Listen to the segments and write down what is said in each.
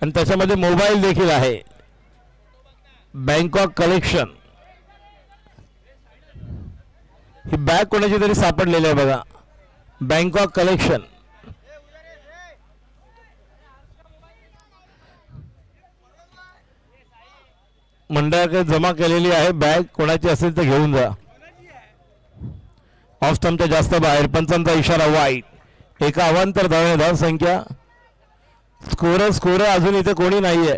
आणि त्याच्यामध्ये मोबाईल देखील आहे. बँकॉक कलेक्शन ही बॅग कोणाची तरी सापडलेली आहे बघा. बँकॉक कलेक्शन मंडळाकडे जमा केलेली आहे. बॅग कोणाची असेल तर घेऊन जा. ऑफ स्टंपच्या जास्त बाहेर. पंचांचा इशारा वाईट. एका अवांतर धाव संख्या. स्कोर अजून इथे कोणी नाहीये.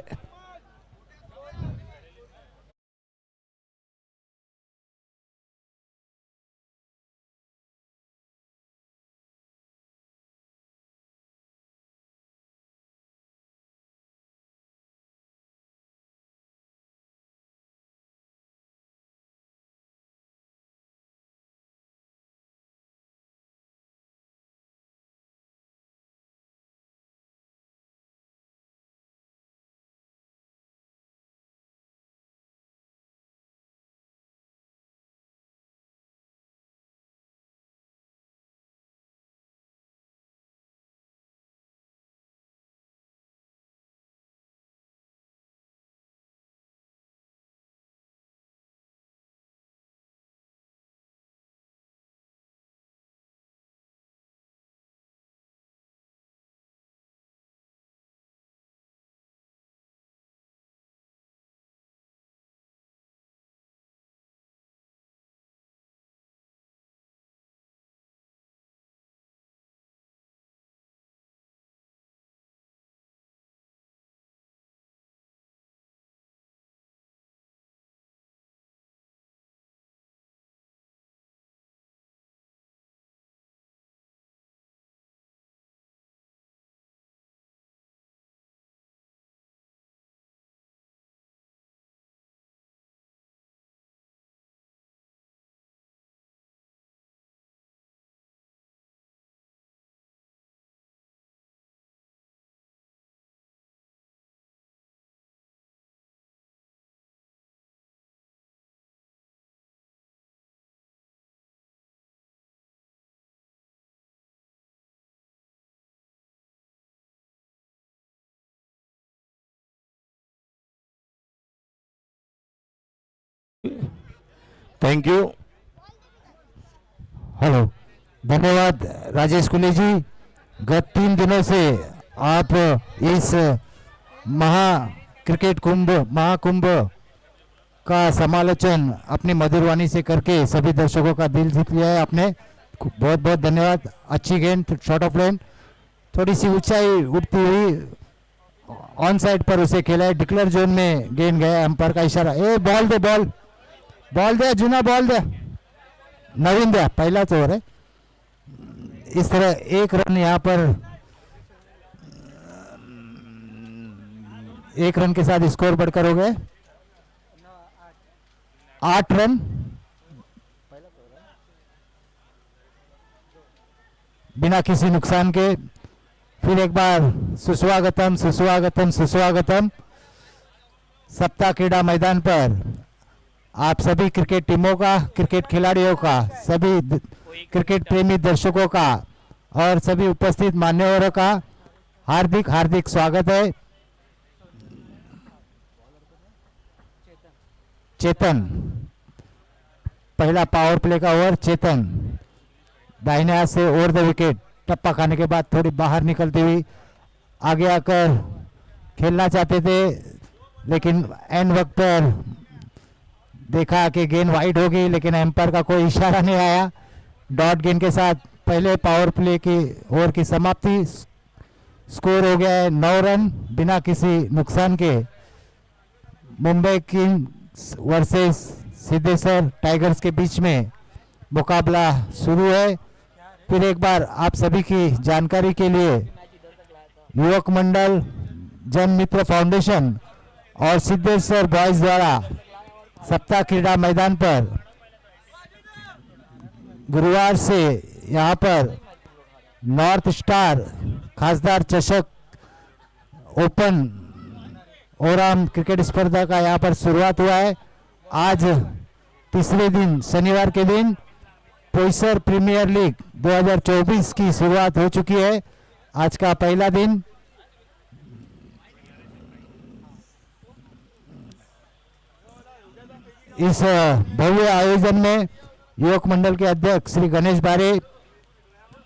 Thank you. हेलो, धन्यवाद राजेश कुले जी. गत 3 दिनों से आप इस महाकुंभ का समालोचन अपनी मधुर वाणी से करके सभी दर्शकों का दिल जीत लिया है आपने. बहुत बहुत धन्यवाद. अच्छी गेंद, शॉर्ट ऑफ लेन, थोड़ी सी ऊंचाई उठती हुई ऑन साइड पर उसे खेला है. डिक्लेयर जोन में गेंद गया. अंपायर का इशारा. बॉल दे, बॉल दे, जुना बॉल दे, नवीन द्या. पहलाच ओव्हर है. इस तरह 1 रन यहाँ पर 1 रन के साथ स्कोर बढ़कर हो गए 8 रन. बिना किसी नुकसान के फिर एक बार सुस्वागतम सुस्वागतम सुस्वागतम. सप्ताह क्रीडा मैदान पर आप सभी क्रिकेट टीमों का, क्रिकेट खिलाड़ियों का, सभी क्रिकेट प्रेमी दर्शकों का और सभी उपस्थित मान्यवरों का हार्दिक हार्दिक स्वागत है. चेतन, पहला पावर प्ले का ओवर. चेतन दाहिने हाथ से ओवर द विकेट. टप्पा खाने के बाद थोड़ी बाहर निकलती हुई आगे आकर खेलना चाहते थे, लेकिन एंड वक्त पर देखा कि गेंद वाइड हो गई, लेकिन एम्पायर का कोई इशारा नहीं आया. डॉट गेंद के साथ पहले पावर प्ले की ओवर की समाप्ति. स्कोर हो गया है 9 रन बिना किसी नुकसान के. Mumbai Kings versus Siddheshwar tigers के बीच में मुकाबला शुरू है. फिर एक बार आप सभी की जानकारी के लिए युवक मंडल, जन मित्र फाउंडेशन और सिद्धेश्वर बॉयज द्वारा सप्ताह क्रीडा मैदान पर गुरुवार से यहाँ पर नॉर्थ स्टार खासदार चषक ओपन ओराम क्रिकेट स्पर्धा का यहाँ पर शुरुआत हुआ है. आज तीसरे दिन, शनिवार के दिन पोइसर प्रीमियर लीग 2024 की शुरुआत हो चुकी है. आज का पहला दिन इस भव्य आयोजन में युवक मंडल के अध्यक्ष श्री गणेश बारे,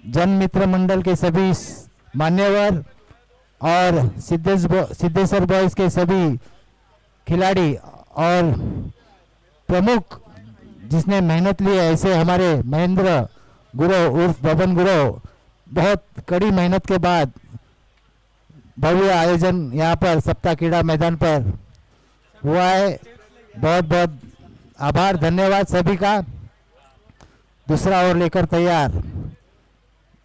जन मित्र मंडल के सभी मान्यवर और सिद्धेश्वर बॉयज के सभी खिलाड़ी और प्रमुख जिसने मेहनत ली है, ऐसे हमारे महेंद्र गुरु उर्फ बबन गुरु बहुत कड़ी मेहनत के बाद भव्य आयोजन यहाँ पर सप्ताह क्रीड़ा मैदान पर हुआ है। बहुत बहुत आभार, धन्यवाद सभी का। दूसरा ओवर लेकर तैयार,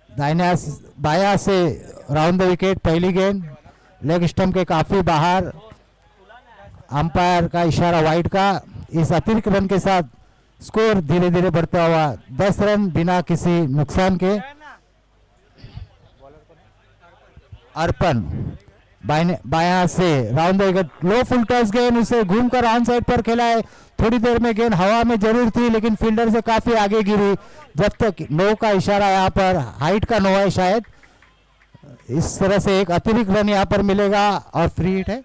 दाहिने बाया से राउंड द विकेट, पहली गेंद लेग स्टंप के काफी बाहर, अंपायर का इशारा वाइड का। इस अतिरिक्त रन के साथ स्कोर धीरे धीरे बढ़ता हुआ 10 रन बिना किसी नुकसान के। अर्पण बाया से round the wicket, low full toss गेंद, उसे घूमकर ऑन साइड पर खेला है। थोड़ी देर में गेंद हवा में जरूर थी लेकिन फील्डर से काफी आगे गिरी। जब तक नो का इशारा, यहाँ पर हाइट का नो है शायद। इस तरह से एक अतिरिक्त रन यहाँ पर मिलेगा और फ्री हिट है।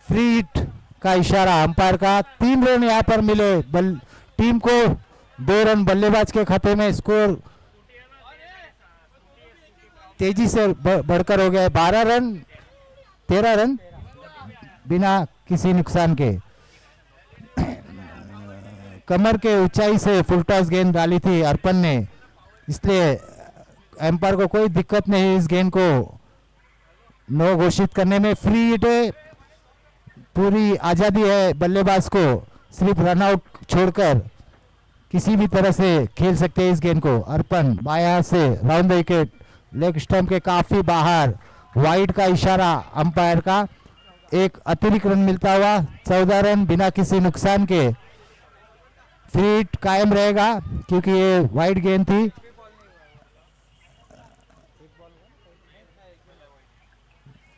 फ्री हिट का इशारा अंपायर का। 3 रन यहाँ पर मिले टीम को, 2 रन बल्लेबाज के खाते में। स्कोर तेजी से बढ़कर हो गया है 12 रन, 13 रन बिना किसी नुकसान के। कमर के ऊंचाई से फुल टॉस गेंद डाली थी अर्पण ने, इसलिए एम्पायर को कोई दिक्कत नहीं इस गेंद को नो घोषित करने में। फ्री हिट है, पूरी आजादी है बल्लेबाज को, सिर्फ रन आउट छोड़कर किसी भी तरह से खेल सकते हैं इस गेंद को। अर्पण बाया से round the wicket, leg stump के काफी बाहर, वाइड का इशारा अंपायर का। एक अतिरिक्त रन मिलता हुआ 14 रन बिना किसी नुकसान के। फ्री हिट कायम रहेगा क्योंकि ये वाइड गेंद थी।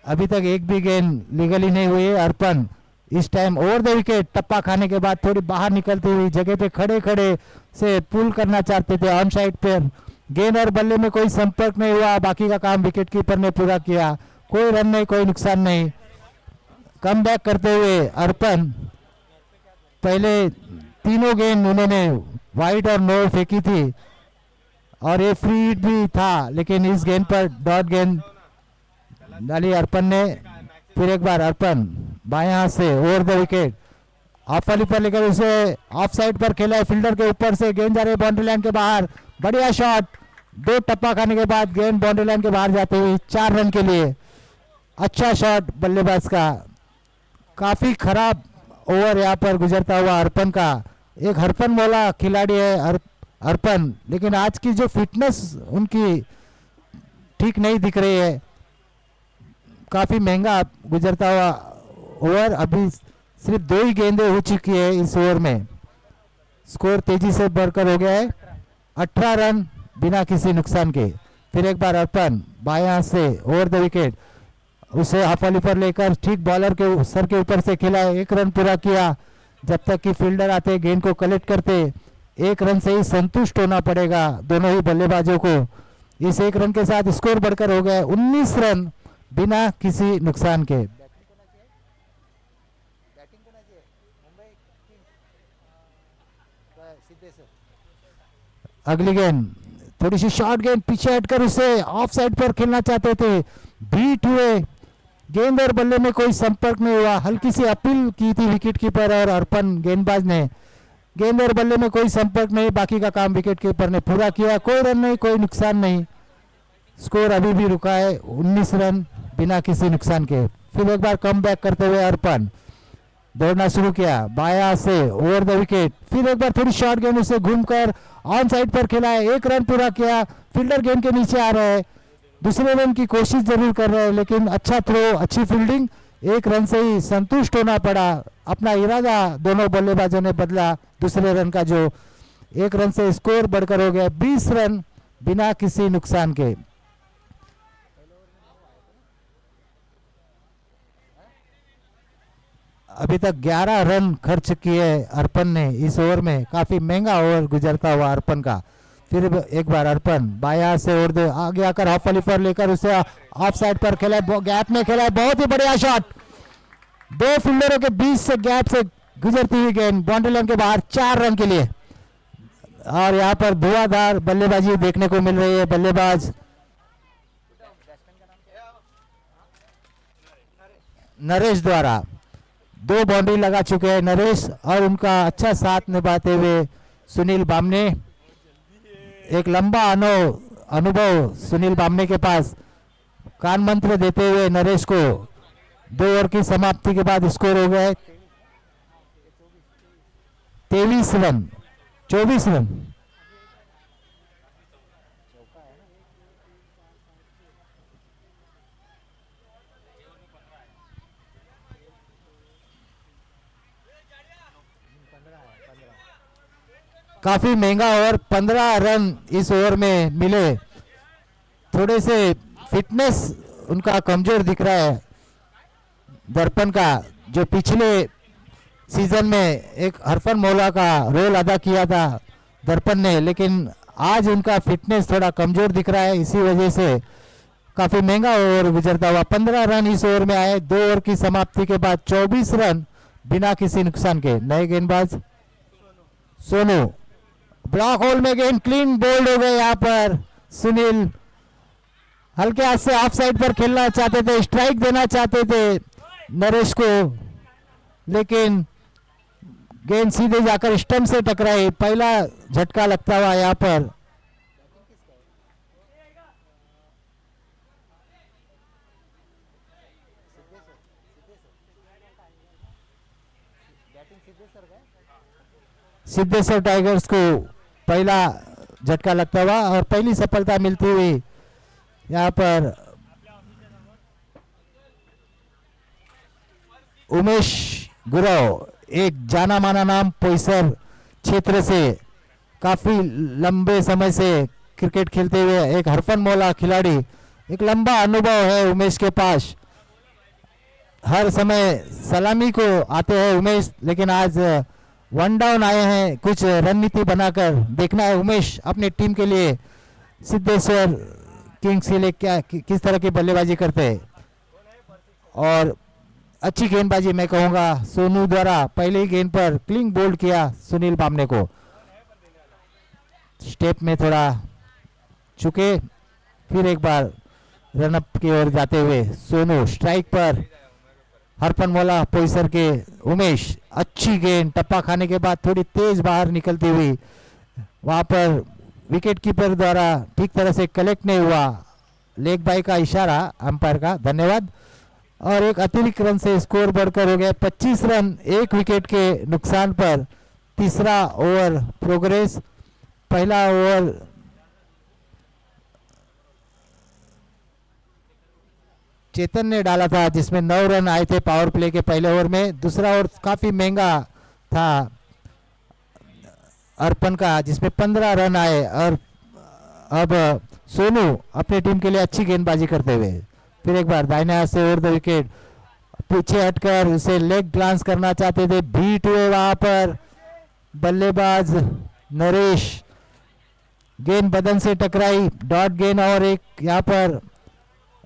अभी तक एक भी गेंद लीगली नहीं हुई है। अर्पण इस टाइम ओवर द विकेट टप्पा खाने के बाद थोड़ी बाहर निकलती हुई जगह पे खड़े खड़े से पुल करना चाहते थे ऑन साइड पर। गेंद और बल्ले में कोई संपर्क नहीं हुआ, बाकी का काम विकेट कीपर ने पूरा किया। कोई रन नहीं, कोई नुकसान नहीं। कम बैक करते हुए अर्पण, पहले तीनों गेंद उन्होंने वाइड और नो फेंकी थी और ये फ्री हिट भी था, लेकिन इस गेंद पर डॉट गेंद डाली अर्पण ने। फिर एक बार अर्पण बाएं हाथ से ओवर द विकेट, ऑफ वाली पर लेकर उसे ऑफ साइड पर खेला है। फील्डर के ऊपर से गेंद जा रही है बाउंड्री लाइन के बाहर। बढ़िया शॉट, 2 टप्पा खाने के बाद गेंद बाउंड्री लाइन के बाहर जाते हुए 4 रन के लिए। अच्छा शॉट बल्लेबाज का। काफी खराब ओवर यहाँ पर गुजरता हुआ अर्पण का। एक हरफन वाला खिलाड़ी है अर्पण, लेकिन आज की जो फिटनेस उनकी ठीक नहीं दिख रही है। काफी महंगा गुजरता हुआ ओवर। अभी सिर्फ 2 ही गेंदें हो चुकी है इस ओवर में। स्कोर तेजी से बढ़कर हो गया है 18 रन बिना किसी नुकसान के। फिर एक बार अर्पण बायां से ओवर द विकेट, उसे हाफ वाली पर लेकर ठीक बॉलर के सर के ऊपर से खेला है। 1 रन पूरा किया। जब तक कि फील्डर आते गेंद को कलेक्ट करते, 1 रन से ही संतुष्ट होना पड़ेगा दोनों ही बल्लेबाजों को। इस 1 रन के साथ स्कोर बढ़कर हो गया 19 रन बिना किसी नुकसान के। अगली गेंद थोड़ी सी शॉर्ट गेंद, पीछे हटकर उसे ऑफ साइड पर खेलना चाहते थे, बीट हुए। गेंद और बल्ले में कोई संपर्क नहीं हुआ। हल्की सी अपील की थी विकेट कीपर और अर्पण गेंदबाज ने। गेंद और बल्ले में कोई संपर्क नहीं, बाकी का काम विकेट कीपर ने पूरा किया। कोई रन नहीं, कोई नुकसान नहीं। स्कोर अभी भी रुका है 19 रन बिना किसी नुकसान के। फिर एक बार कम बैक करते हुए अर्पण दौड़ना शुरू किया बाया से ओवर द विकेट। फिर एक बार थोड़ी शॉर्ट गेंद, उसे घूमकर ऑन साइड पर खेला है। 1 रन पूरा किया। फील्डर गेंद के नीचे आ रहे हैं, दूसरे रन की कोशिश जरूर कर रहे हैं, लेकिन अच्छा थ्रो, अच्छी फील्डिंग, 1 रन से ही संतुष्ट होना पड़ा। अपना इरादा दोनों बल्लेबाजों ने बदला दूसरे रन का, जो 1 रन से स्कोर बढ़कर हो गया 20 रन बिना किसी नुकसान के। अभी तक 11 रन खर्च किए अर्पण ने इस ओवर में। काफी महंगा ओवर गुजरता हुआ अर्पण का। फिर एक बार अर्पण बाया से ओवर दे आगे आकर हाफ वाली पर लेकर उसे ऑफ साइड पर खेला, गैप में खेला, बहुत ही बढ़िया शॉट। दो फील्डरों के बीच से गैप से गुजरती हुई गेंद बाउंड्री लाइन के बाहर 4 रन के लिए। और यहाँ पर धुआंधार बल्लेबाजी देखने को मिल रही है। बल्लेबाज नरेश द्वारा 2 बाउंड्री लगा चुके हैं नरेश, और उनका अच्छा साथ निभाते हुए सुनील बामने। एक लंबा अनुभव सुनील बामने के पास। कान मंत्र देते हुए नरेश को 2 ओवर की समाप्ति के बाद स्कोर हो गए 23 रन 24 रन। काफी महंगा ओवर, 15 रन इस ओवर में मिले। थोड़े से फिटनेस उनका कमजोर दिख रहा है दर्पण का, जो पिछले सीजन में एक हरफन मौला का रोल अदा किया था दर्पण ने, लेकिन आज उनका फिटनेस थोड़ा कमजोर दिख रहा है। इसी वजह से काफी महंगा ओवर गुजरता हुआ 15 रन इस ओवर में आए। 2 ओवर की समाप्ति के बाद 24 रन बिना किसी नुकसान के। नए गेंदबाज सोनू, ब्लॉक होल में गेंद क्लीन बोल्ड हो गए। यहाँ पर सुनील हल्के हाथ से ऑफ साइड पर खेलना चाहते थे, स्ट्राइक देना चाहते थे नरेश को, लेकिन गेंद सीधे जाकर स्टंप से टकराई। पहला झटका लगता हुआ यहाँ पर सिद्धेश्वर टाइगर्स को पहला झटका लगता हुआ और पहली सफलता मिलती हुई यहाँ पर उमेश गुरव, एक जाना माना नाम पोईसर क्षेत्र से, काफी लंबे समय से क्रिकेट खेलते हुए एक हरफन मौला खिलाड़ी। एक लंबा अनुभव है उमेश के पास, हर समय सलामी को आते हैं उमेश, लेकिन आज 1 डाउन आए हैं। कुछ रणनीति बनाकर देखना है उमेश अपने टीम के लिए सिद्धेश्वर किंग्स के लिए क्या किस तरह की बल्लेबाजी करते हैं। और अच्छी गेंदबाजी मैं कहूंगा सोनू द्वारा पहले ही गेंद पर क्लीन बोल्ड किया सुनील बामने को। स्टेप में थोड़ा चुके, फिर एक बार रनअप की ओर जाते हुए सोनू स्ट्राइक पर हरफन मौला पोईसर के उमेश। अच्छी गेंद टप्पा खाने के बाद थोड़ी तेज बाहर निकलती हुई, वहां पर विकेट कीपर द्वारा ठीक तरह से कलेक्ट नहीं हुआ। लेग बाई का इशारा अंपायर का, धन्यवाद। और एक अतिरिक्त रन से स्कोर बढ़कर हो गया 25 रन 1 विकेट के नुकसान पर। तीसरा ओवर प्रोग्रेस। पहला ओवर चेतन ने डाला था जिसमें 9 रन आए थे पावर प्ले के पहले ओवर में। दूसरा ओवर काफी महंगा था अर्पण का जिसमें 15 रन आए। और अब सोनू अपनी टीम के लिए अच्छी गेंदबाजी करते हुए फिर एक बार दाहिने हाथ से ओवर द विकेट, पीछे हटकर उसे लेग ग्लांस करना चाहते थे, बीट हुए वहां पर बल्लेबाज नरेश। गेंद बदन से टकराई, डॉट गेंद। और एक यहाँ पर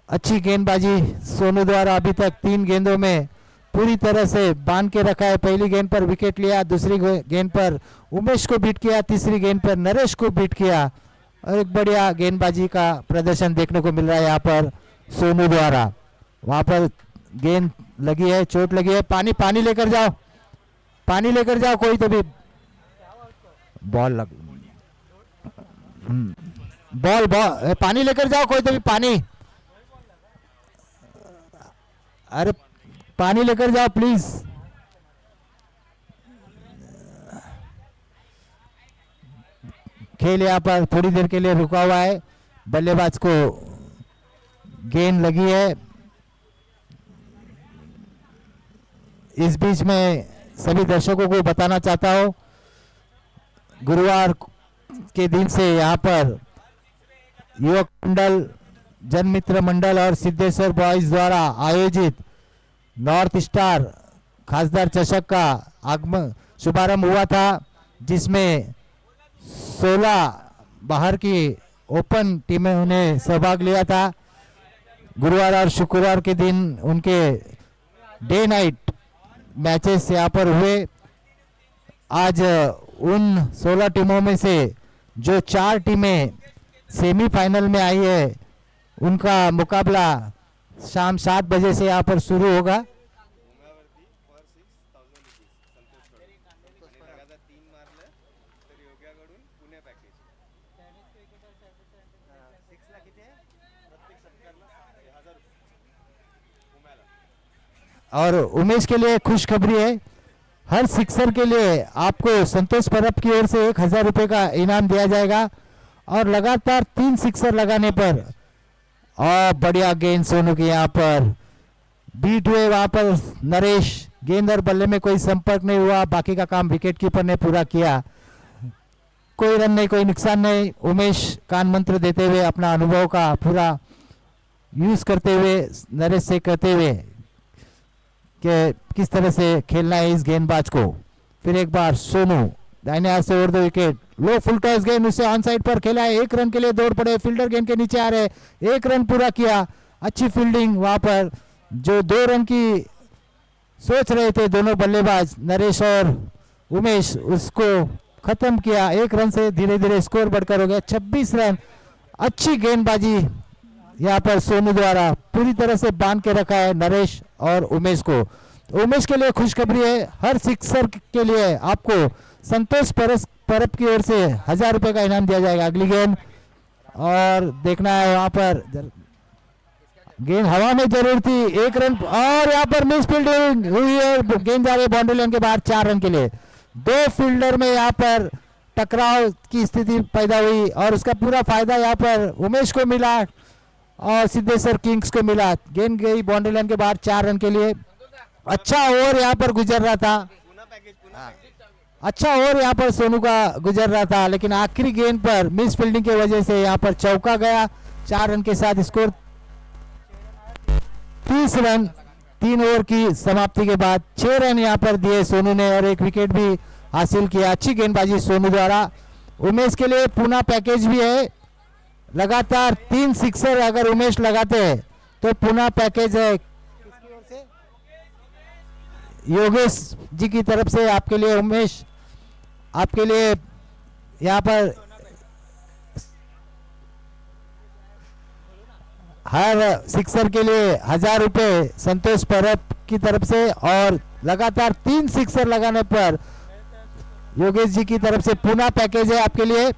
अच्छी गेंदबाजी सोनू द्वारा अभी तक 3 गेंदों में पूरी तरह से बांध के रखा है। पहली गेंद पर विकेट लिया, दूसरी गेंद पर उमेश को बीट किया, तीसरी गेंद पर नरेश को बीट किया। और एक बढ़िया गेंदबाजी का प्रदर्शन देखने को मिल रहा है यहाँ पर सोनू द्वारा। वहां पर गेंद लगी है, चोट लगी है। पानी लेकर जाओ, पानी लेकर जाओ कोई तो भी। बॉल लग बॉल पानी लेकर जाओ कोई तो भी, पानी। अरे पानी लेकर जाओ प्लीज। खेल यहाँ पर थोड़ी देर के लिए रुका हुआ है। बल्लेबाज को गेंद लगी है। इस बीच में सभी दर्शकों को बताना चाहता हूं, गुरुवार के दिन से यहाँ पर युवक मंडल, जनमित्र मंडल और सिद्धेश्वर बॉयज द्वारा आयोजित नॉर्थ स्टार खासदार चषक का आगमन शुभारंभ हुआ था, जिसमें 16 बाहर की ओपन टीमें ने सहभाग लिया था। गुरुवार और शुक्रवार के दिन उनके डे नाइट मैचेस यहाँ पर हुए। आज उन 16 टीमों में से जो 4 टीमें सेमीफाइनल में आई है उनका मुकाबला शाम 7 बजे से यहाँ पर शुरू होगा। और उमेश के लिए खुशखबरी है, हर सिक्सर के लिए आपको संतोष परब की ओर से 1000 रुपये का इनाम दिया जाएगा और लगातार 3 सिक्सर लगाने पर। और बढ़िया गेंद सोनू की यहाँ पर बीट हुए, वहां पर नरेश गेंद और बल्ले में कोई संपर्क नहीं हुआ, बाकी का काम विकेट कीपर ने पूरा किया। कोई रन नहीं, कोई नुकसान नहीं। उमेश कान मंत्र देते हुए अपना अनुभव का पूरा यूज करते हुए नरेश से कहते हुए कि किस तरह से खेलना है इस गेंदबाज को। फिर एक बार सोनू दाहिने हाथ से over the wicket, low full toss गेंद, उसे ऑन साइड पर खेला है, 1 रन के लिए दौड़ पड़े, फील्डर गेंद के नीचे आ रहे, 1 रन पूरा किया। अच्छी फील्डिंग वहां पर, जो 2 रन की सोच रहे थे दोनों बल्लेबाज नरेश और उमेश, उसको खत्म किया। 1 रन से धीरे धीरे स्कोर बढ़कर हो गया 26 रन। अच्छी गेंदबाजी यहाँ पर सोनू द्वारा पूरी तरह से बांध के रखा है नरेश और उमेश को। तो उमेश के लिए खुशखबरी है, हर सिक्सर के लिए आपको संतोष परब की ओर से 1000 रुपये का इनाम दिया जाएगा। अगली गेंद और देखना है, वहां पर गेंद हवा में जरूर थी, 1 रन और यहाँ पर मिस फील्डिंग हुई है, गेंद जा रही है बाउंड्री लाइन के बाहर 4 रन के लिए। 2 फील्डर में यहाँ पर टकराव की स्थिति पैदा हुई और उसका पूरा फायदा यहाँ पर उमेश को मिला और सिद्धेश्वर किंग्स को मिला। गेंद गई बाउंड्री लाइन के बाहर 4 रन के लिए। अच्छा ओवर यहाँ पर गुजर रहा था, अच्छा ओवर यहाँ पर सोनू का गुजर रहा था, लेकिन आखिरी गेंद पर मिस फील्डिंग की वजह से यहाँ पर चौका गया। 4 रन के साथ स्कोर 30 रन 3 ओवर की समाप्ति के बाद 6 रन यहाँ पर दिए सोनू ने और 1 विकेट भी हासिल किया। अच्छी गेंदबाजी सोनू द्वारा। उमेश के लिए पूना पैकेज भी है, लगातार 3 सिक्सर अगर उमेश लगाते हैं तो पूना पैकेज है। किसकी ओर से? योगेश जी की तरफ से आपके लिए उमेश, आपके लिए यहाँ पर हर सिक्सर के लिए 1000 रुपये संतोष परब की तरफ से और लगातार 3 सिक्सर लगाने पर योगेश जी की तरफ से पूना पैकेज है आपके लिए।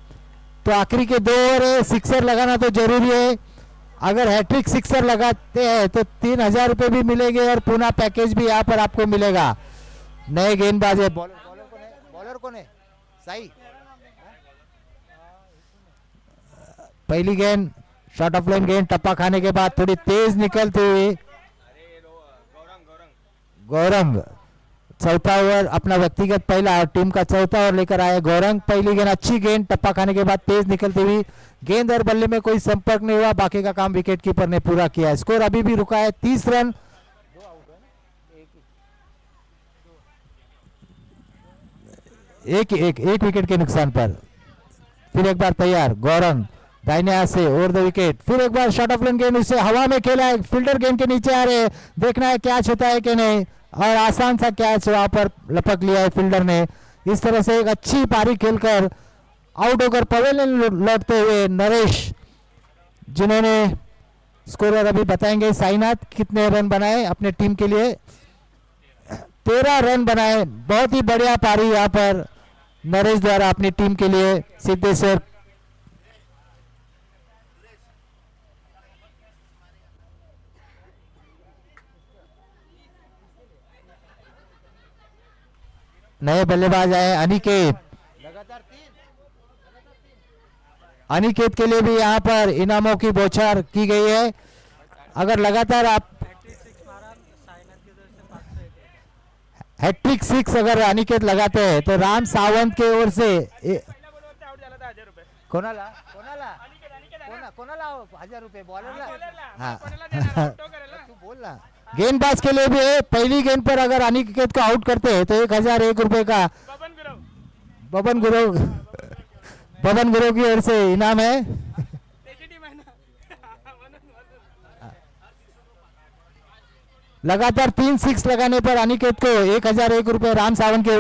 तो आखिरी के 2 ओवर सिक्सर लगाना तो जरूरी है, अगर हैट्रिक सिक्सर लगाते हैं तो 3000 रुपये भी मिलेंगे और पूना पैकेज भी यहाँ पर आपको मिलेगा। नए गेंदबाज है, बॉलर कौन है? सही पहली गेंद शॉर्ट ऑफ लाइन गेंद, टप्पा खाने के बाद थोड़ी तेज निकलते हुए गौरंग चौथा ओवर अपना व्यक्तिगत पहला और टीम का चौथा ओवर लेकर आए गौरंग। पहली गेंद अच्छी गेंद, टप्पा खाने के बाद तेज निकलती हुई गेंद और बल्ले में कोई संपर्क नहीं हुआ, बाकी का काम विकेट कीपर ने पूरा किया। स्कोर अभी भी रुका है 30 रन। एक विकेट के नुकसान पर। फिर एक बार तैयार गौरंग दाहिने हाथ से ओवर द विकेट, फिर एक बार शॉर्ट ऑफ लाइन गेंद, उससे हवा में खेला है, फील्डर गेंद के नीचे आ रहे, देखना है कैच होता है कि नहीं, और आसान सा कैच वहां पर लपक लिया है फील्डर ने। इस तरह से एक अच्छी पारी खेलकर आउट होकर पवेलियन लौटते हुए नरेश, जिन्होंने स्कोरर अभी बताएंगे, साईनाथ कितने रन बनाए अपने टीम के लिए, 13 रन बनाए। बहुत ही बढ़िया पारी यहाँ पर नरेश द्वारा अपनी टीम के लिए। सिद्धेश्वर नए बल्लेबाज आए अनिकेत, अनिकेत के लिए भी यहाँ पर इनामों की बौछार की गई है। अगर लगातार आप हैट्रिक 6 अगर अनिकेत लगाते हैं तो राम सावंत के ओर से कोणाला 1000 रुपये बॉलरला, हाँ तू बोल ना। गेंदबाज के लिए भी है, पहली गेंद पर अगर अनिकेत को आउट करते हैं तो 1001 रुपये का बबन गुरु की ओर से इनाम है। लगातार 3 सिक्स लगाने पर अनिकेत को 1001 रुपए, राम सावंत के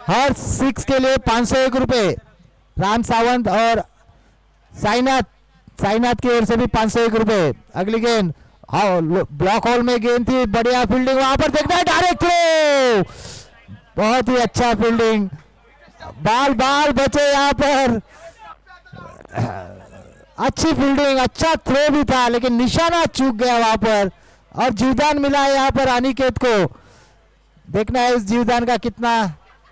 हर सिक्स के लिए 501 रुपए, राम सावंत और साईनाथ की ओर से भी 501 रुपए। अगली गेंद ब्लॉक हॉल में गेंद थी, बढ़िया फील्डिंग वहां पर देखना है, डायरेक्ट थ्रो, बहुत ही अच्छा फील्डिंग, बाल बचे यहाँ पर, अच्छी फील्डिंग, अच्छा थ्रो भी था लेकिन निशाना चूक गया वहां पर और जीवदान मिला है यहाँ पर अनिकेत को। देखना है इस जीवदान का कितना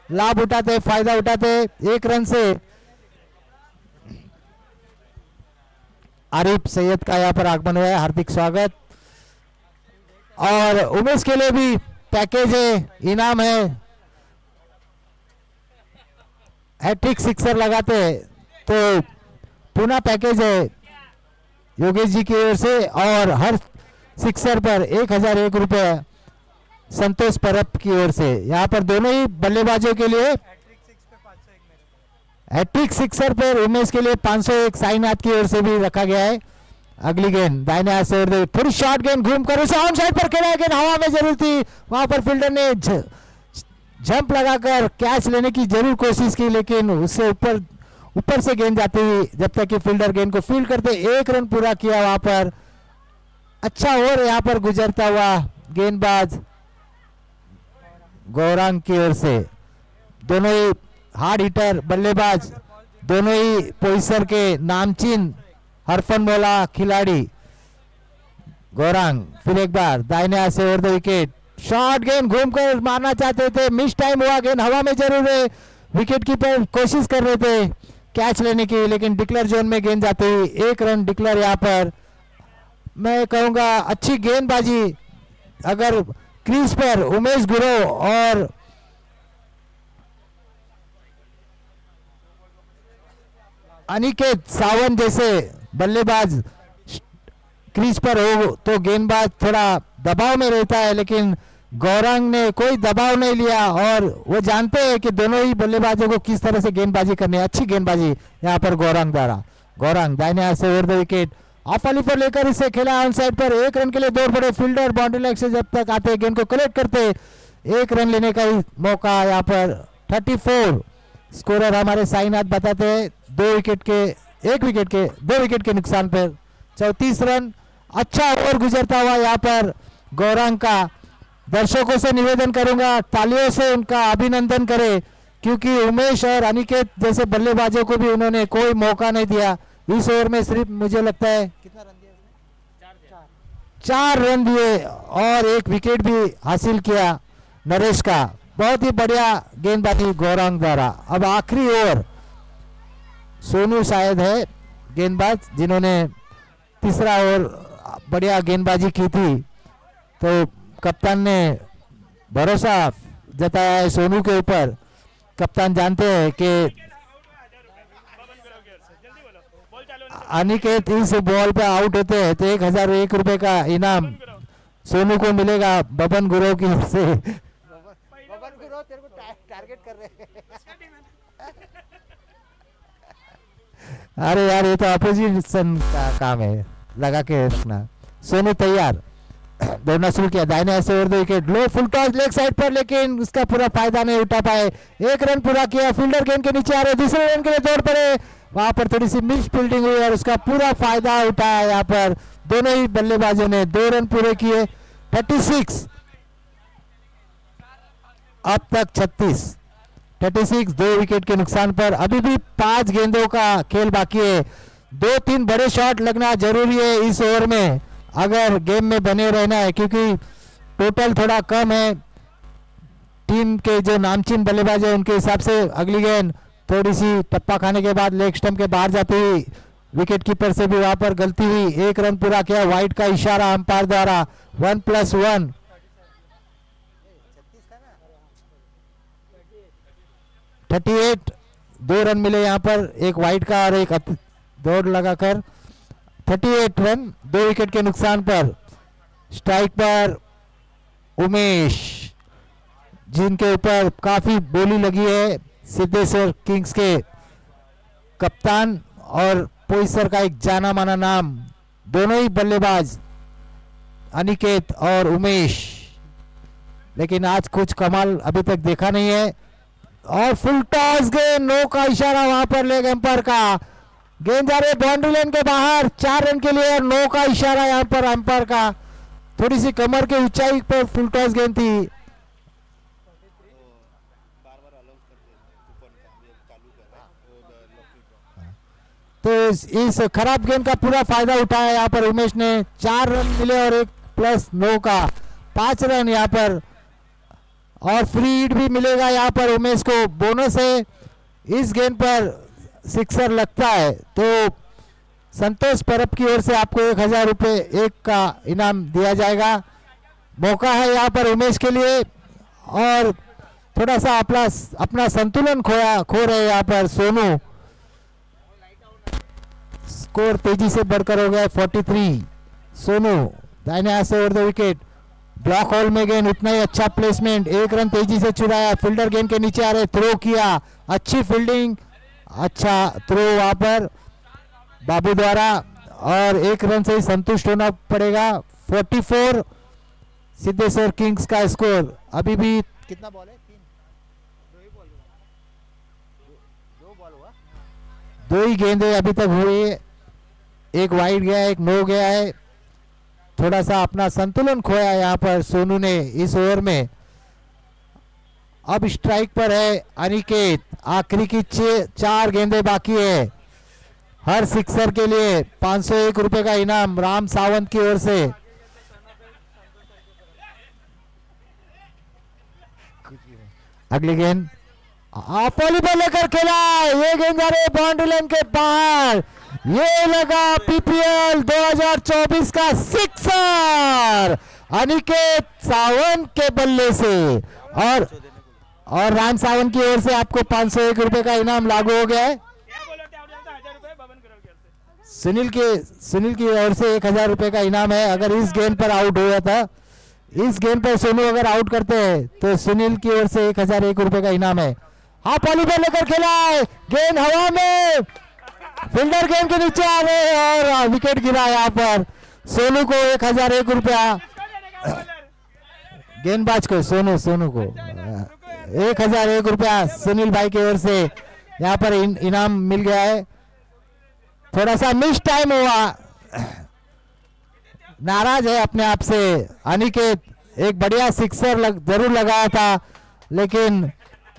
लाभ उठाते, फायदा उठाते। 1 रन से आरिफ सैयद का यहाँ पर आगमन हुआ है, हार्दिक स्वागत। और उमेश के लिए भी पैकेज है, इनाम है, हैट्रिक सिक्सर लगाते तो पुनः पैकेज है योगेश जी की ओर से, और हर सिक्सर पर 1001 रुपए संतोष परब की ओर से। यहाँ पर दोनों ही बल्लेबाजों के लिए हैट्रिक सिक्सर पर उमेश के लिए 501 साईनाथ की ओर से भी रखा गया है। अगली गेंद दाहिने हाथ से थोड़ी शॉर्ट गेंद घूमकर उसे ऑन साइड पर खेला, गेंद हवा में जरूर थी, वहां पर फील्डर ने जंप लगाकर कैच लेने की जरूर कोशिश की लेकिन उससे ऊपर से गेंद जाती हुई, जब तक कि फील्डर गेंद को फील्ड करते 1 रन पूरा किया वहां पर। अच्छा ओवर यहाँ पर गुजरता हुआ गेंदबाज गौरांग की ओर से। दोनों ही हार्ड हिटर बल्लेबाज, दोनों ही पोइसर के नामचीन हरफन मौला खिलाड़ी। गौरांग फिर एक बार दाहिने हाथ से ओवर द विकेट, शॉर्ट गेंद घूमकर मारना चाहते थे, मिस टाइम हुआ, गेंद हवा में जरूर है, विकेट कीपर कोशिश कर रहे थे कैच लेने की लेकिन डिक्लेयर जोन में गेंद जाती हुई 1 रन डिक्लेयर। यहाँ पर मैं कहूंगा अच्छी गेंदबाजी, अगर क्रीज पर उमेश गुरव और अनिकेत सावंत जैसे बल्लेबाज क्रीज पर हो तो गेंदबाज थोड़ा दबाव में रहता है, लेकिन गौरांग ने कोई दबाव नहीं लिया और वो जानते हैं कि दोनों ही बल्लेबाजों को किस तरह से गेंदबाजी करनी है। अच्छी गेंदबाजी यहाँ पर गौरांग द्वारा। गौरांग दाहिने हाथ से ओवर द विकेट, ऑफ वाली पर लेकर इसे खेला ऑन साइड पर, 1 रन के लिए दौड़ पड़े फील्डर, बाउंड्री लाइन से जब तक आते गेंद को कलेक्ट करते 1 रन लेने का ही मौका यहाँ पर। 34 स्कोरर हमारे साईनाथ बताते हैं, 2 विकेट के नुकसान पर 34 रन। अच्छा ओवर गुजरता हुआ यहाँ पर गौरांग का। दर्शकों से निवेदन करूंगा तालियों से उनका अभिनंदन करें क्योंकि उमेश और अनिकेत जैसे बल्लेबाजों को भी उन्होंने कोई मौका नहीं दिया। इस ओवर में सिर्फ मुझे लगता है कितना रन दिया, 4 रन दिए और 1 विकेट भी हासिल किया नरेश का। बहुत ही बढ़िया गेंदबाजी गौरांग द्वारा। अब आखिरी ओवर सोनू शायद है गेंदबाज जिन्होंने तीसरा ओवर बढ़िया गेंदबाजी की थी, तो कप्तान ने भरोसा जताया है सोनू के ऊपर। कप्तान जानते हैं कि अनिकेत इस बॉल पे आउट होते हैं तो 1001 रुपए का इनाम सोनू को मिलेगा बबन गुरु की ओर से। बबन गुरु तेरे को टारगेट कर रहे हैं। अरे यार ये तो अपोजिशन का काम है, लगा के रखना। सोनू तैयार, दौड़ना शुरू किया, दाहिने हाथ से over the wicket, low full toss leg side पर लेकिन उसका पूरा फायदा नहीं उठा पाए। 1 रन पूरा किया, फील्डर गेंद के नीचे आ रहे, दूसरे रन के लिए दौड़ पड़े, वहां पर थोड़ी सी मिस फील्डिंग हुई और उसका पूरा फायदा उठाया यहाँ पर दोनों ही बल्लेबाजों ने। 2 रन पूरे किए, 36 अब तक 36 2 विकेट के नुकसान पर। अभी भी 5 गेंदों का खेल बाकी है, 2-3 बड़े शॉट लगना जरूरी है इस ओवर में अगर गेम में बने रहना है, क्योंकि टोटल थोड़ा कम है टीम के जो नामचीन बल्लेबाज है उनके हिसाब से। अगली गेंद थोड़ी सी टप्पा खाने के बाद लेग स्टंप के बाहर जाती हुई, विकेट कीपर से भी वहां पर गलती हुई। 1 रन पूरा किया, वाइड का इशारा अंपायर द्वारा। 1+1 38 2 रन मिले यहाँ पर, एक वाइड का और एक दौड़ लगाकर 38 रन 2 विकेट के नुकसान पर। स्ट्राइक पर उमेश जिनके ऊपर काफी बोली लगी है, सिद्धेश्वर किंग्स के कप्तान और पोइसर का एक जाना माना नाम। दोनों ही बल्लेबाज अनिकेत और उमेश, लेकिन आज कुछ कमाल अभी तक देखा नहीं है। और फुल टॉस गेंद, नो का इशारा वहां पर लेग एम्पायर का। गेंद जा रही बाउंड्री लाइन के बाहर 4 रन के लिए, नो का इशारा यहाँ पर एम्पायर का। थोड़ी सी कमर के ऊंचाई पर फुल टॉस गेंद थी। तो इस खराब गेंद का पूरा फायदा उठाया यहाँ पर उमेश ने। 4 रन मिले और 1 प्लस 9 का 5 रन यहाँ पर, और फ्री हिट भी मिलेगा यहाँ पर उमेश को। बोनस है, इस गेंद पर सिक्सर लगता है तो संतोष परब की ओर से आपको 1000 रुपये एक का इनाम दिया जाएगा। मौका है यहाँ पर उमेश के लिए, और थोड़ा सा अपना संतुलन खो रहे यहाँ पर सोनू। स्कोर तेजी से बढ़कर हो गया 43। सोनू दाहिने हाथ से over the wicket, block whole में गेंद, उतना ही अच्छा प्लेसमेंट, 1 रन तेजी से चुराया। फील्डर गेंद के नीचे आ रहे, थ्रो किया, अच्छी फील्डिंग, अच्छा थ्रो वहां पर बाबू द्वारा, और 1 रन से ही संतुष्ट होना पड़ेगा। 44 सिद्धेश्वर किंग्स का स्कोर। अभी भी कितना बॉल है? 2 ही गेंदें अभी तक हुई है, 1 वाइड गया है, 1 नो गया है। थोड़ा सा अपना संतुलन खोया यहाँ पर सोनू ने इस ओवर में। अब स्ट्राइक पर है अनिकेत। आखिरी की 4 गेंदें बाकी है। हर सिक्सर के लिए 501 रुपए का इनाम राम सावंत की ओर से। अगली गेंद वॉलीबॉल लेकर खेला, ये गेंद जा रही बाउंड्री लाइन के बाहर। ये लगा पीपीएल 2024 का सिक्सर अनिकेत सावंत के बल्ले से, और राम सावंत की ओर से आपको 501 रुपए का इनाम लागू हो गया है। सुनील की ओर से 1000 रुपए का इनाम है। अगर इस गेंद पर आउट हो जाता, इस गेंद पर सोनू अगर आउट करते हैं तो सुनील की ओर से 1001 रुपए का इनाम है। हाँ, वॉलीबॉल लेकर खेला है, गेंद हवा में, फील्डर गेंद के नीचे आ गए और विकेट गिरा। यहाँ पर सोनू को 1001 रुपया, गेंदबाज को सोनू को 1001 रुपया सुनील भाई की ओर से यहाँ पर इनाम मिल गया है। थोड़ा सा मिस टाइम हुआ, नाराज है अपने आप से अनिकेत। एक बढ़िया सिक्सर जरूर लगाया था, लेकिन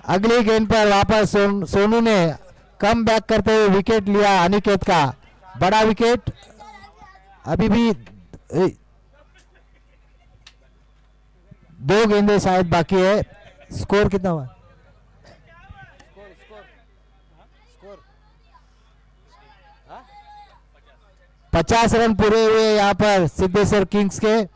अगली गेंद पर वापस सोनू ने कम बैक करते हुए विकेट लिया अनिकेत का, बड़ा विकेट। अभी भी 2 गेंदें शायद बाकी है। स्कोर कितना हुआ? स्कोर 50 रन पूरे हुए यहाँ पर सिद्धेश्वर किंग्स के।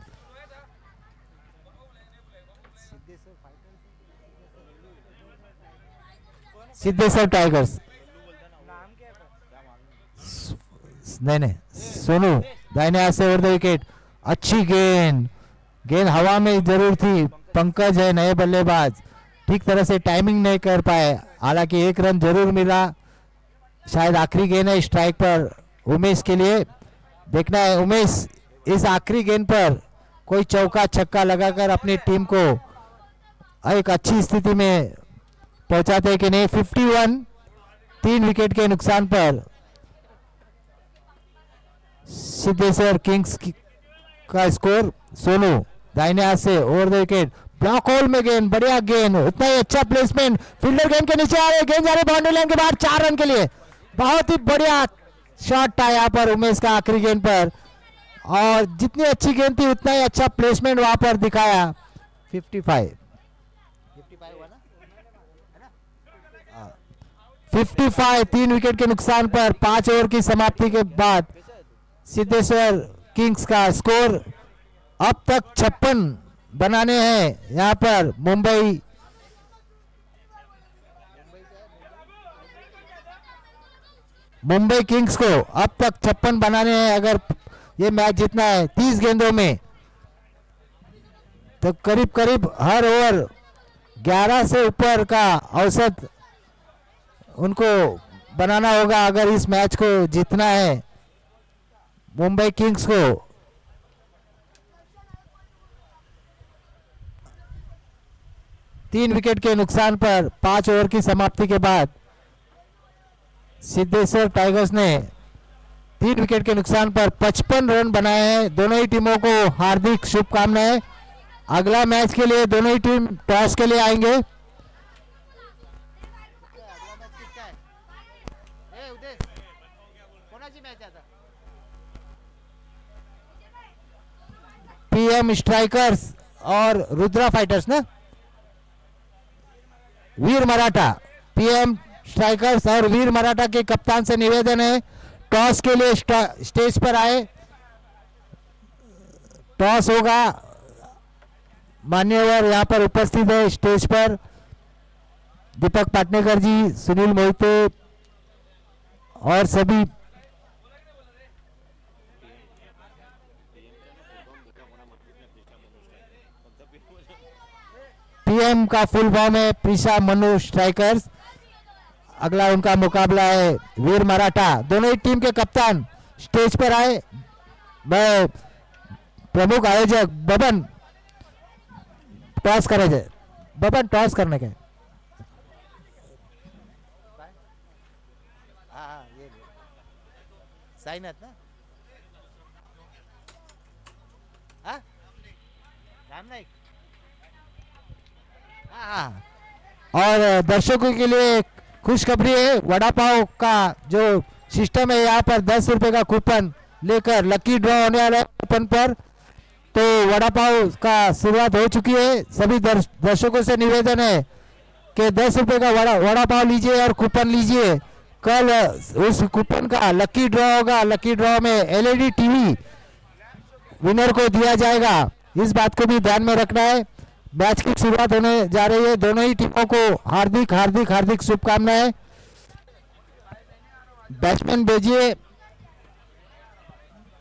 सिद्धेश्वर टाइगर्स नहीं, सोनू दाहिने हाथ से ओवर द विकेट। अच्छी गेंद हवा में जरूर थी। पंकज है नए बल्लेबाज, ठीक तरह से टाइमिंग नहीं कर पाए, हालांकि 1 रन जरूर मिला। शायद आखिरी गेंद है स्ट्राइक पर उमेश के लिए। देखना है उमेश इस आखिरी गेंद पर कोई चौका छक्का लगाकर अपनी टीम को एक अच्छी स्थिति में पहुंचाते कि नहीं। 51, 3 विकेट के नुकसान पर सिद्धेश्वर किंग्स का स्कोर। सोनू दाहिने हाथ से over the wicket, block whole में गेंद, बढ़िया गेंद, उतना ही अच्छा प्लेसमेंट, फील्डर गेंद के नीचे आ रहे, गेंद जा रही बाउंड्री लाइन के बाहर 4 रन के लिए। बहुत ही बढ़िया शॉट था यहाँ पर उमेश का आखिरी गेंद पर, और जितनी अच्छी गेंद थी उतना ही अच्छा प्लेसमेंट वहां पर दिखाया। 55 3 विकेट के नुकसान पर 5 ओवर की समाप्ति के बाद सिद्धेश्वर किंग्स का स्कोर अब तक 56 बनाने हैं। यहाँ पर मुंबई किंग्स को अब तक 56 बनाने हैं। अगर ये मैच जीतना है 30 गेंदों में, तो करीब करीब हर ओवर 11 से ऊपर का औसत उनको बनाना होगा अगर इस मैच को जीतना है मुंबई किंग्स को। 3 विकेट के नुकसान पर 5 ओवर की समाप्ति के बाद सिद्धेश्वर टाइगर्स ने 3 विकेट के नुकसान पर 55 रन बनाए हैं। दोनों ही टीमों को हार्दिक शुभकामनाएं। अगला मैच के लिए दोनों ही टीम टॉस के लिए आएंगे। पीएम स्ट्राइकर्स और रुद्रा फाइटर्स ना, वीर मराठा। पीएम स्ट्राइकर्स और वीर मराठा के कप्तान से निवेदन है टॉस के लिए स्टेज पर आए। टॉस होगा। मान्यवर यहां पर उपस्थित है स्टेज पर दीपक पाटनेकर जी, सुनील मोहिते और सभी। पीएम का फुल फॉर्म है प्रिशा मनु स्ट्राइकर्स। अगला उनका मुकाबला है वीर मराठा। दोनों ही टीम के कप्तान स्टेज पर आए। मैं प्रमुख आयोजक बबन टॉस करे थे। बबन टॉस करने के साइनाथ ना, राम नाइक। और दर्शकों के लिए खुशखबरी है, वड़ा पाव का जो सिस्टम है यहाँ पर 10 रुपए का कूपन लेकर लकी ड्रॉ होने वाला है कूपन पर। तो वड़ा पाव का शुरुआत हो चुकी है। सभी दर्शकों से निवेदन है कि 10 रुपए का वड़ा पाव लीजिए और कूपन लीजिए। कल उस कूपन का लकी ड्रॉ होगा। लकी ड्रॉ में एलईडी टीवी विनर को दिया जाएगा। इस बात को भी ध्यान में रखना है। मैच की शुरुआत होने जा रही है। दोनों ही टीमों को हार्दिक हार्दिक हार्दिक शुभकामनाएं। बैट्समैन भेजिए।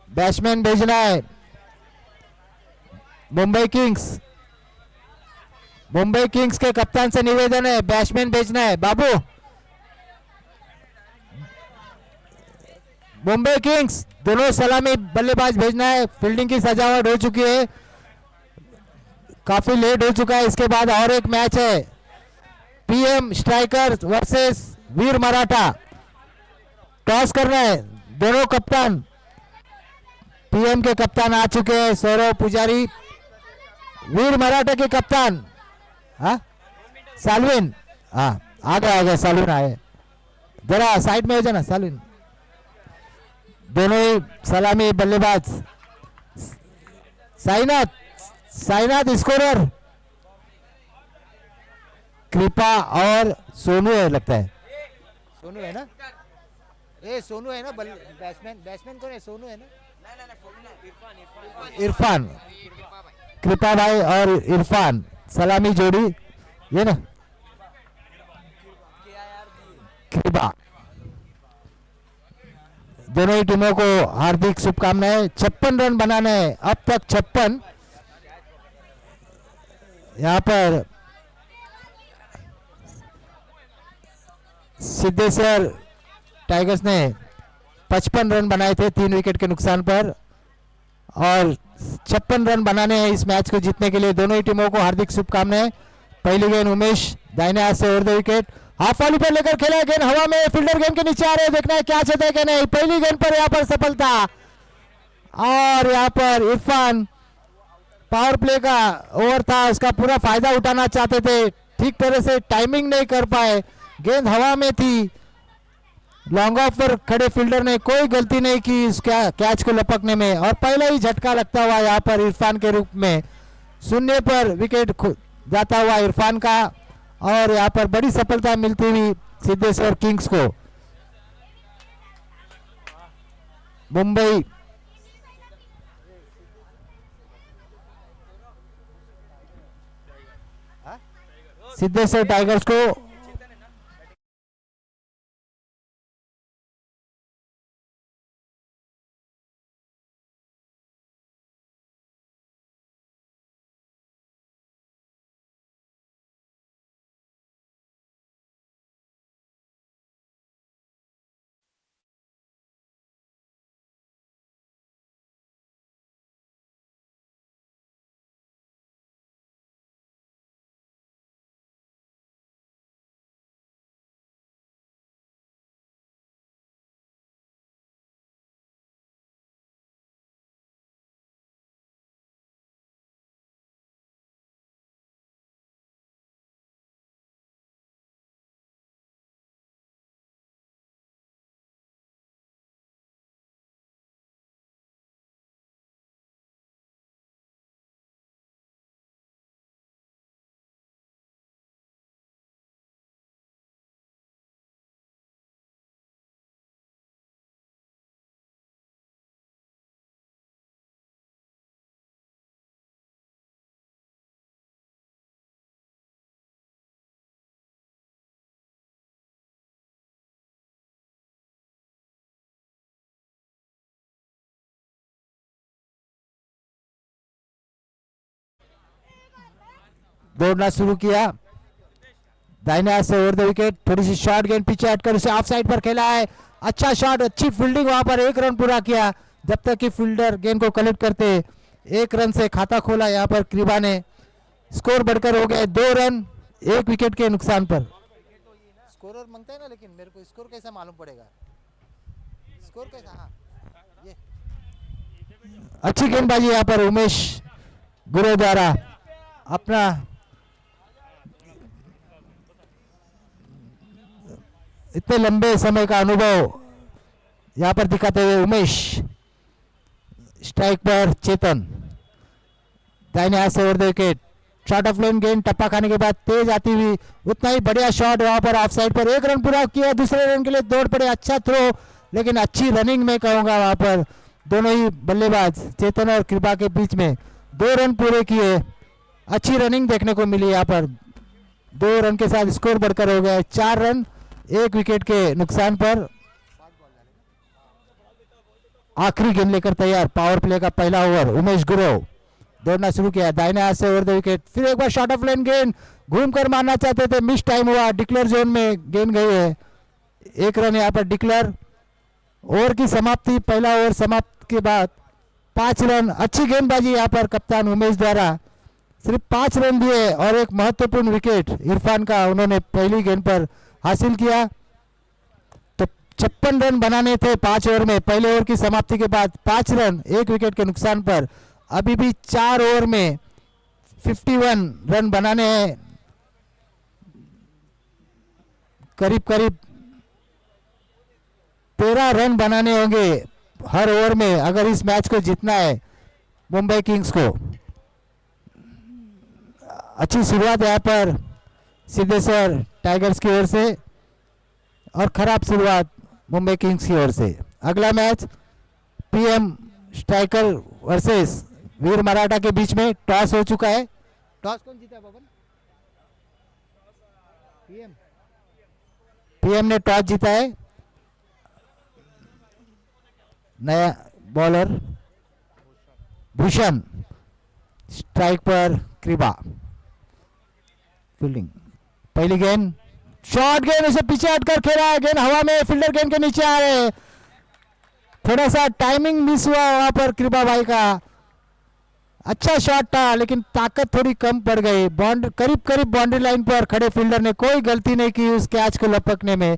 बैट्समैन भेजना है मुंबई किंग्स। मुंबई किंग्स के कप्तान से निवेदन है बैट्समैन भेजना है। बाबू, मुंबई किंग्स दोनों सलामी बल्लेबाज भेजना है। फील्डिंग की सजावट हो चुकी है। काफी लेट हो चुका है। इसके बाद और एक मैच है पीएम स्ट्राइकर्स वर्सेस वीर मराठा। टॉस करना है दोनों कप्तान। पीएम के कप्तान आ चुके हैं सौरव पुजारी। वीर मराठा के कप्तान सालविन। आ गए सालविन आए। जरा साइड में हो जाना सालविन। दोनों ही सलामी बल्लेबाज। साइनाथ स्कोरर कृपा और सोनू है लगता है। सोनू है ना, सोनू है ना बैट्समैन कौन है? सोनू है ना, इरफान। कृपा भाई और इरफान सलामी जोड़ी ये ना। कृपा। दोनों ही टीमों को हार्दिक शुभकामनाएं। 56 रन बनाने हैं अब तक। 56 यहाँ पर सिद्धेश्वर टाइगर्स ने 55 रन बनाए थे 3 विकेट के नुकसान पर और 56 रन बनाने हैं इस मैच को जीतने के लिए। दोनों ही टीमों को हार्दिक शुभकामनाएं। पहली गेंद उमेश दाहिने हाथ से ओवर द विकेट। हाफ वाली पर लेकर खेला। गेंद हवा में, फील्डर गेंद के नीचे आ रहे हैं। देखना है क्या चाहते हैं कि नहीं। पहली गेंद पर यहाँ पर सफलता और यहाँ पर इरफान पावर प्ले का ओवर था, उसका पूरा फायदा उठाना चाहते थे। ठीक तरह से टाइमिंग नहीं कर पाए। गेंद हवा में थी। लॉन्ग ऑफ पर खड़े फील्डर ने कोई गलती नहीं की इस कैच को लपकने में और पहला ही झटका लगता हुआ यहाँ पर इरफान के रूप में। शून्य पर विकेट जाता हुआ इरफान का और यहाँ पर बड़ी सफलता मिलती हुई सिद्धेश्वर किंग्स को। मुंबई सिद्धेश्वर टाइगर्स को दौड़ना शुरू किया। दाहिने हाथ से ओवर द विकेट, थोड़ी सी शॉर्ट गेंद पीछे हटकर उसे ऑफ साइड पर खेला है। अच्छा शॉट, अच्छी फील्डिंग, वहां पर 1 रन पूरा किया जब तक कि फील्डर गेंद को कलेक्ट करते। 1 रन से खाता खोला यहाँ पर क्रीबा ने। स्कोर बढ़कर हो गया 2 रन 1 विकेट के नुकसान पर। स्कोरर मांगता है ना, लेकिन मेरे को स्कोर कैसा मालूम पड़ेगा? स्कोर कैसा? हाँ, ये अच्छी गेंदबाजी यहाँ पर उमेश गुरु द्वारा अपना इतने लंबे समय का अनुभव यहाँ पर दिखाते हुए उमेश। स्ट्राइक पर चेतन, दाहिने हाथ से over the wicket, short of length गेंद टप्पा खाने के बाद तेज आती हुई, उतना ही बढ़िया शॉट वहां पर ऑफ साइड पर। 1 रन पूरा किया, दूसरे रन के लिए दौड़ पड़े। अच्छा थ्रो, लेकिन अच्छी रनिंग में कहूंगा वहां पर दोनों ही बल्लेबाज चेतन और कृपा के बीच में 2 रन पूरे किए। अच्छी रनिंग देखने को मिली यहाँ पर। 2 रन के साथ स्कोर बढ़कर हो गया 4 रन 1 विकेट के नुकसान पर। आखिरी गेंद लेकर तैयार, पावर प्ले का पहला ओवर। उमेश गुरु दौड़ना शुरू किया, दाहिने हाथ से ओवर द विकेट, फिर एक बार शॉट ऑफ लेन गेंद घूमकर मारना चाहते थे, मिस टाइम हुआ। डिक्लेयर जोन में गेंद गई है। 1 रन यहाँ पर डिक्लेयर। ओवर की समाप्ति, पहला ओवर समाप्त के बाद 5 रन। अच्छी गेंदबाजी यहाँ पर कप्तान उमेश द्वारा, सिर्फ 5 रन दिए और एक महत्वपूर्ण विकेट इरफान का उन्होंने पहली गेंद पर हासिल किया। तो 56 रन बनाने थे 5 ओवर में। पहले ओवर की समाप्ति के बाद 5 रन 1 विकेट के नुकसान पर। अभी भी 4 ओवर में 51 रन बनाने हैं। करीब करीब 13 रन बनाने होंगे हर ओवर में अगर इस मैच को जीतना है मुंबई किंग्स को। अच्छी शुरुआत यहाँ पर सिद्धेश्वर टाइगर्स की ओर से और खराब शुरुआत मुंबई किंग्स की ओर से। अगला मैच पीएम स्ट्राइकर वर्सेस वीर मराठा के बीच में। टॉस हो चुका है। टॉस कौन जीता बबन? पीएम ने टॉस जीता है। नया बॉलर भूषण, स्ट्राइक पर कृपा, फील्डिंग। पहली गेंद शॉर्ट गेंद, उसे पीछे हटकर खेला है। गेंद हवा में, फील्डर गेंद के नीचे आ रहे। थोड़ा सा टाइमिंग मिस हुआ वहां पर कृपा भाई का। अच्छा शॉट था लेकिन ताकत थोड़ी कम पड़ गई। करीब करीब बाउंड्री लाइन पर खड़े फील्डर ने कोई गलती नहीं की उस कैच को लपकने में।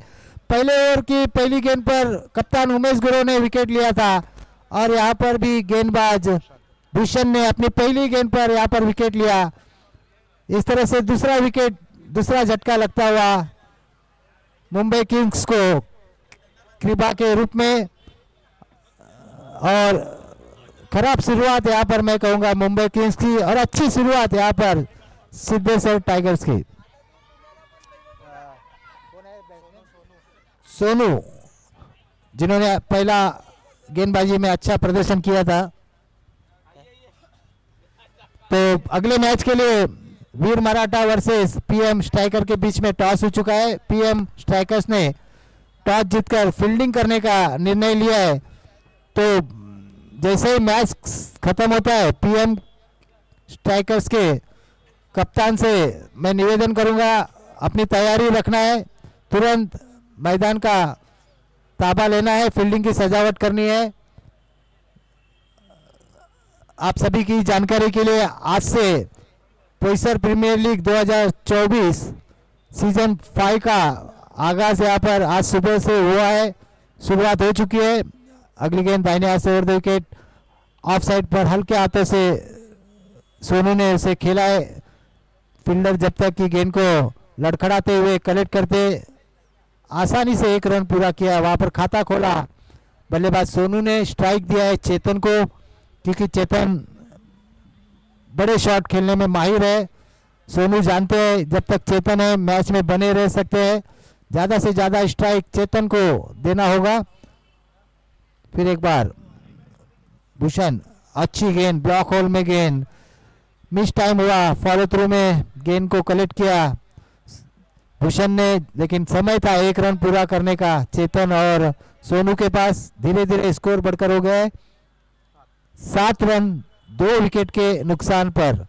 पहले ओवर की पहली गेंद पर कप्तान उमेश गुरु ने विकेट लिया था और यहाँ पर भी गेंदबाज भूषण ने अपनी पहली गेंद पर यहाँ पर विकेट लिया। इस तरह से दूसरा विकेट, दूसरा झटका लगता हुआ मुंबई किंग्स को कृपा के रूप में। और खराब शुरुआत यहाँ पर मैं कहूंगा मुंबई किंग्स की और अच्छी शुरुआत यहाँ पर सिद्धेश्वर टाइगर्स की। सोनू, जिन्होंने पहला गेंदबाजी में अच्छा प्रदर्शन किया था। तो अगले मैच के लिए वीर मराठा वर्सेस पीएम स्ट्राइकर के बीच में टॉस हो चुका है। पीएम स्ट्राइकर्स ने टॉस जीतकर फील्डिंग करने का निर्णय लिया है। तो जैसे ही मैच खत्म होता है पीएम स्ट्राइकर्स के कप्तान से मैं निवेदन करूंगा अपनी तैयारी रखना है, तुरंत मैदान का ताबा लेना है, फील्डिंग की सजावट करनी है। आप सभी की जानकारी के लिए आज से पोइसर प्रीमियर लीग 2024 सीजन 5 का आगाज यहाँ पर आज सुबह से हुआ है, शुरुआत हो चुकी है। अगली गेंद दाहिने हाथ से over the wicket, of side पर हल्के हाथों से सोनू ने उसे खेला है। फील्डर जब तक की गेंद को लड़खड़ाते हुए कलेक्ट करते आसानी से 1 रन पूरा किया, वहां पर खाता खोला बल्लेबाज सोनू ने। स्ट्राइक दिया है चेतन को क्योंकि चेतन बड़े शॉट खेलने में माहिर है। सोनू जानते हैं जब तक चेतन है मैच में बने रह सकते हैं, ज़्यादा से ज़्यादा स्ट्राइक चेतन को देना होगा। फिर एक बार भूषण, अच्छी गेंद, ब्लॉक होल में गेंद, मिस टाइम हुआ, फॉलो थ्रू में गेंद को कलेक्ट किया भूषण ने, लेकिन समय था 1 रन पूरा करने का चेतन और सोनू के पास। धीरे धीरे स्कोर बढ़कर हो गए 7 रन 2 विकेट के नुकसान पर।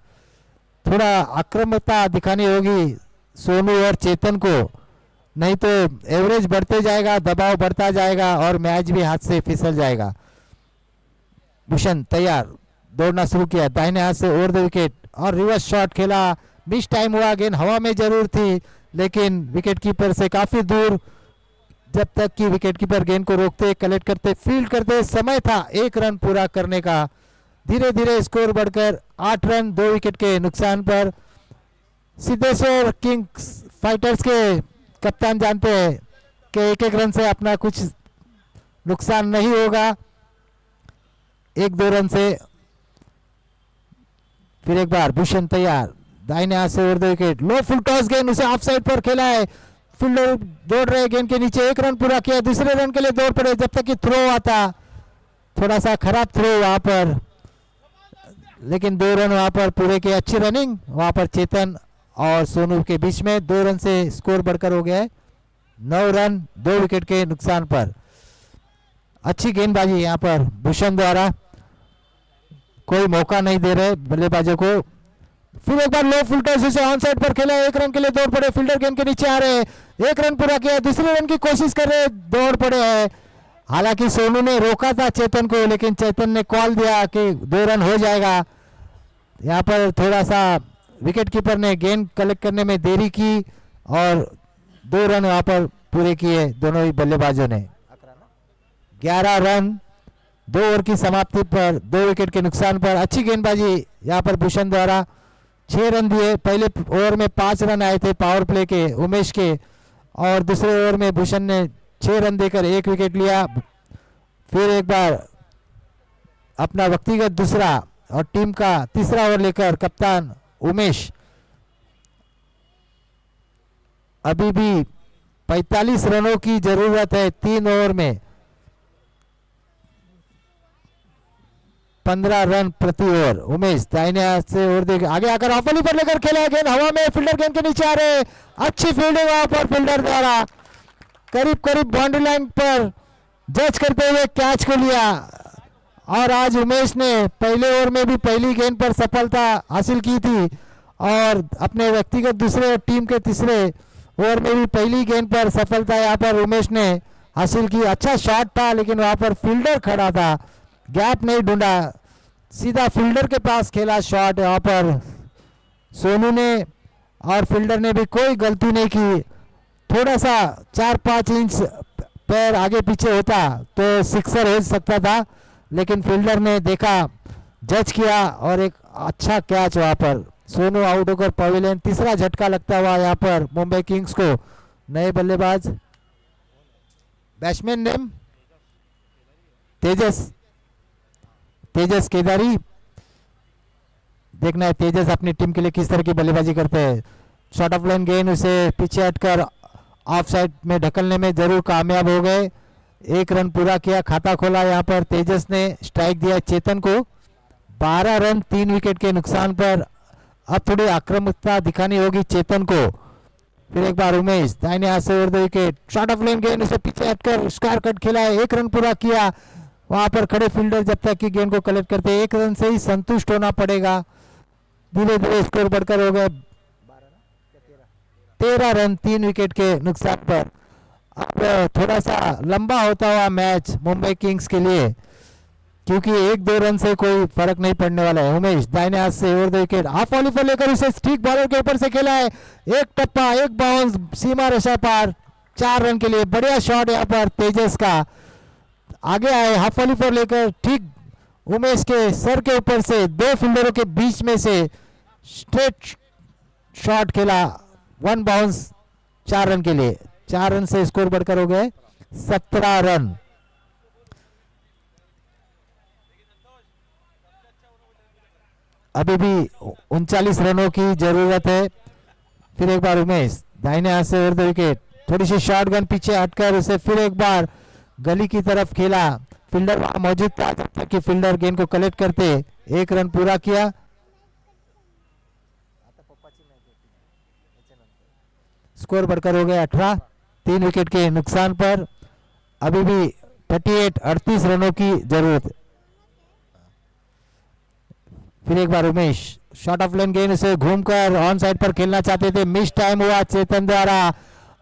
थोड़ा आक्रामकता दिखानी होगी सोनू और चेतन को, नहीं तो एवरेज बढ़ते जाएगा, दबाव बढ़ता जाएगा और मैच भी हाथ से फिसल जाएगा। भूषण तैयार, दौड़ना शुरू किया, दाहिने हाथ से ओवर द विकेट और रिवर्स शॉट खेला, मिस टाइम हुआ, गेंद हवा में जरूर थी लेकिन विकेट कीपर से काफी दूर। जब तक कि विकेट कीपर गेंद को रोकते, कलेक्ट करते, फील्ड करते, समय था 1 रन पूरा करने का। धीरे धीरे स्कोर बढ़कर 8 रन 2 विकेट के नुकसान पर। सिद्धेश्वर किंग्स फाइटर्स के कप्तान जानते हैं कि 1-1 रन से अपना कुछ नुकसान नहीं होगा। 1-2 रन से फिर एक बार भूषण तैयार, दाहिने हाथ से over the wicket, low full toss गेंद, उसे ऑफ साइड पर खेला है। फील्डर दौड़ रहे गेंद के नीचे, 1 रन पूरा किया, दूसरे रन के लिए दौड़ पड़े जब तक कि थ्रो आता। थोड़ा सा खराब थ्रो वहां पर, लेकिन 2 रन वहां पर पूरे के। अच्छी रनिंग वहां पर चेतन और सोनू के बीच में। 2 रन से स्कोर बढ़कर हो गया है 9 रन 2 विकेट के नुकसान पर। अच्छी गेंदबाजी यहाँ पर भूषण द्वारा, कोई मौका नहीं दे रहे बल्लेबाजों को। फिर एक बार लो फुल टॉस उसे ऑन साइड पर खेला, 1 रन के लिए दौड़ पड़े, फील्डर गेंद के नीचे आ रहे, 1 रन पूरा किया, दूसरे रन की कोशिश कर रहे, दौड़ पड़े हैं। हालांकि सोनू ने रोका था चेतन को, लेकिन चेतन ने कॉल दिया कि 2 रन हो जाएगा। यहाँ पर थोड़ा सा विकेट कीपर ने गेंद कलेक्ट करने में देरी की और 2 रन वहां पर पूरे किए दोनों ही बल्लेबाजों ने। 11 रन 2 ओवर की समाप्ति पर 2 विकेट के नुकसान पर। अच्छी गेंदबाजी यहाँ पर भूषण द्वारा, 6 रन दिए। पहले ओवर में 5 रन आए थे पावर प्ले के उमेश के, और दूसरे ओवर में भूषण ने 6 रन देकर 1 विकेट लिया। फिर एक बार अपना व्यक्तिगत दूसरा और टीम का तीसरा ओवर लेकर कप्तान उमेश, अभी भी 45 रनों की जरूरत है 3 ओवर में। 15 रन प्रति ओवर। उमेश दाहिने हाथ से ओवर दे आगे आकर ऑफली पर लेकर खेला, गेंद हवा में, फील्डर गेंद के नीचे आ रहे, अच्छी फील्डिंग वहां पर फील्डर द्वारा, करीब करीब बाउंड्री लाइन पर जज करते हुए कैच को लिया। और आज उमेश ने पहले ओवर में भी पहली गेंद पर सफलता हासिल की थी और अपने व्यक्तिगत दूसरे और टीम के तीसरे ओवर में भी पहली गेंद पर सफलता यहाँ पर उमेश ने हासिल की। अच्छा शॉट था लेकिन वहां पर फील्डर खड़ा था, गैप नहीं ढूंढा, सीधा फील्डर के पास खेला शॉट। यहाँ पर सोनू ने और फील्डर ने भी कोई गलती नहीं की। थोड़ा सा 4-5 इंच पैर आगे पीछे होता तो सिक्सर हो सकता था, लेकिन फील्डर ने देखा, जज किया और एक अच्छा कैच वहां पर। सोनू आउट होकर पवेलियन, तीसरा झटका लगता हुआ यहाँ पर मुंबई किंग्स को। नए बल्लेबाज बैट्समैन नेम तेजस केदारी। देखना है तेजस अपनी टीम के लिए किस तरह की बल्लेबाजी करते हैं। शॉर्ट ऑफ लाइन गेंद, उसे पीछे हटकर ऑफ साइड में ढकलने में जरूर कामयाब हो गए। 1 रन पूरा किया, खाता खोला यहाँ पर तेजस ने। स्ट्राइक दिया चेतन को। 12 रन 3 विकेट के नुकसान पर। अब थोड़ी आक्रामकता दिखानी होगी चेतन को। फिर एक बार उमेश दाहिने हाथ से over the wicket, short of line गेंद, उसे पीछे हटकर स्क्वायर कट खेला है, 1 रन पूरा किया। वहां पर खड़े फील्डर जब तक कि गेंद को कलेक्ट करते 1 रन से ही संतुष्ट होना पड़ेगा। धीरे धीरे स्कोर बढ़कर हो गए 13 रन 3 विकेट के नुकसान पर। अब थोड़ा सा लंबा होता हुआ मैच मुंबई किंग्स के लिए, क्योंकि 1-2 रन से कोई फर्क नहीं पड़ने वाला है। उमेश दाहिने हाथ से over the wicket, half volley पर लेकर उसे स्टिक बॉलर के ऊपर से खेला है, 1 टप्पा 1 बाउंस, सीमा रेखा पार, 4 रन के लिए। बढ़िया शॉट यहाँ पर तेजस का। आगे आए, हाफ वॉली पर लेकर ठीक उमेश के सर के ऊपर से 2 फील्डरों के बीच में से स्ट्रेट शॉट खेला, 1 बाउंस, 4 रन के लिए। 4 रन से स्कोर बढ़कर हो गए 17 रन। अभी भी 39 रनों की जरूरत है। फिर एक बार उमेश दाहिने हाथ से ओवर द विकेट, थोड़ी सी शॉट गन पीछे हटकर उसे फिर एक बार गली की तरफ खेला। फील्डर वहां मौजूद था जब तक कि फील्डर गेंद को कलेक्ट करते 1 रन पूरा किया। स्कोर बढ़कर हो गया 18 3 विकेट के नुकसान पर। अभी भी 38 रनों की जरूरत है। फिर एक बार उमेश शॉर्ट ऑफ लेन गेंद से घूमकर ऑन साइड पर खेलना चाहते थे, मिस टाइम हुआ चेतन द्वारा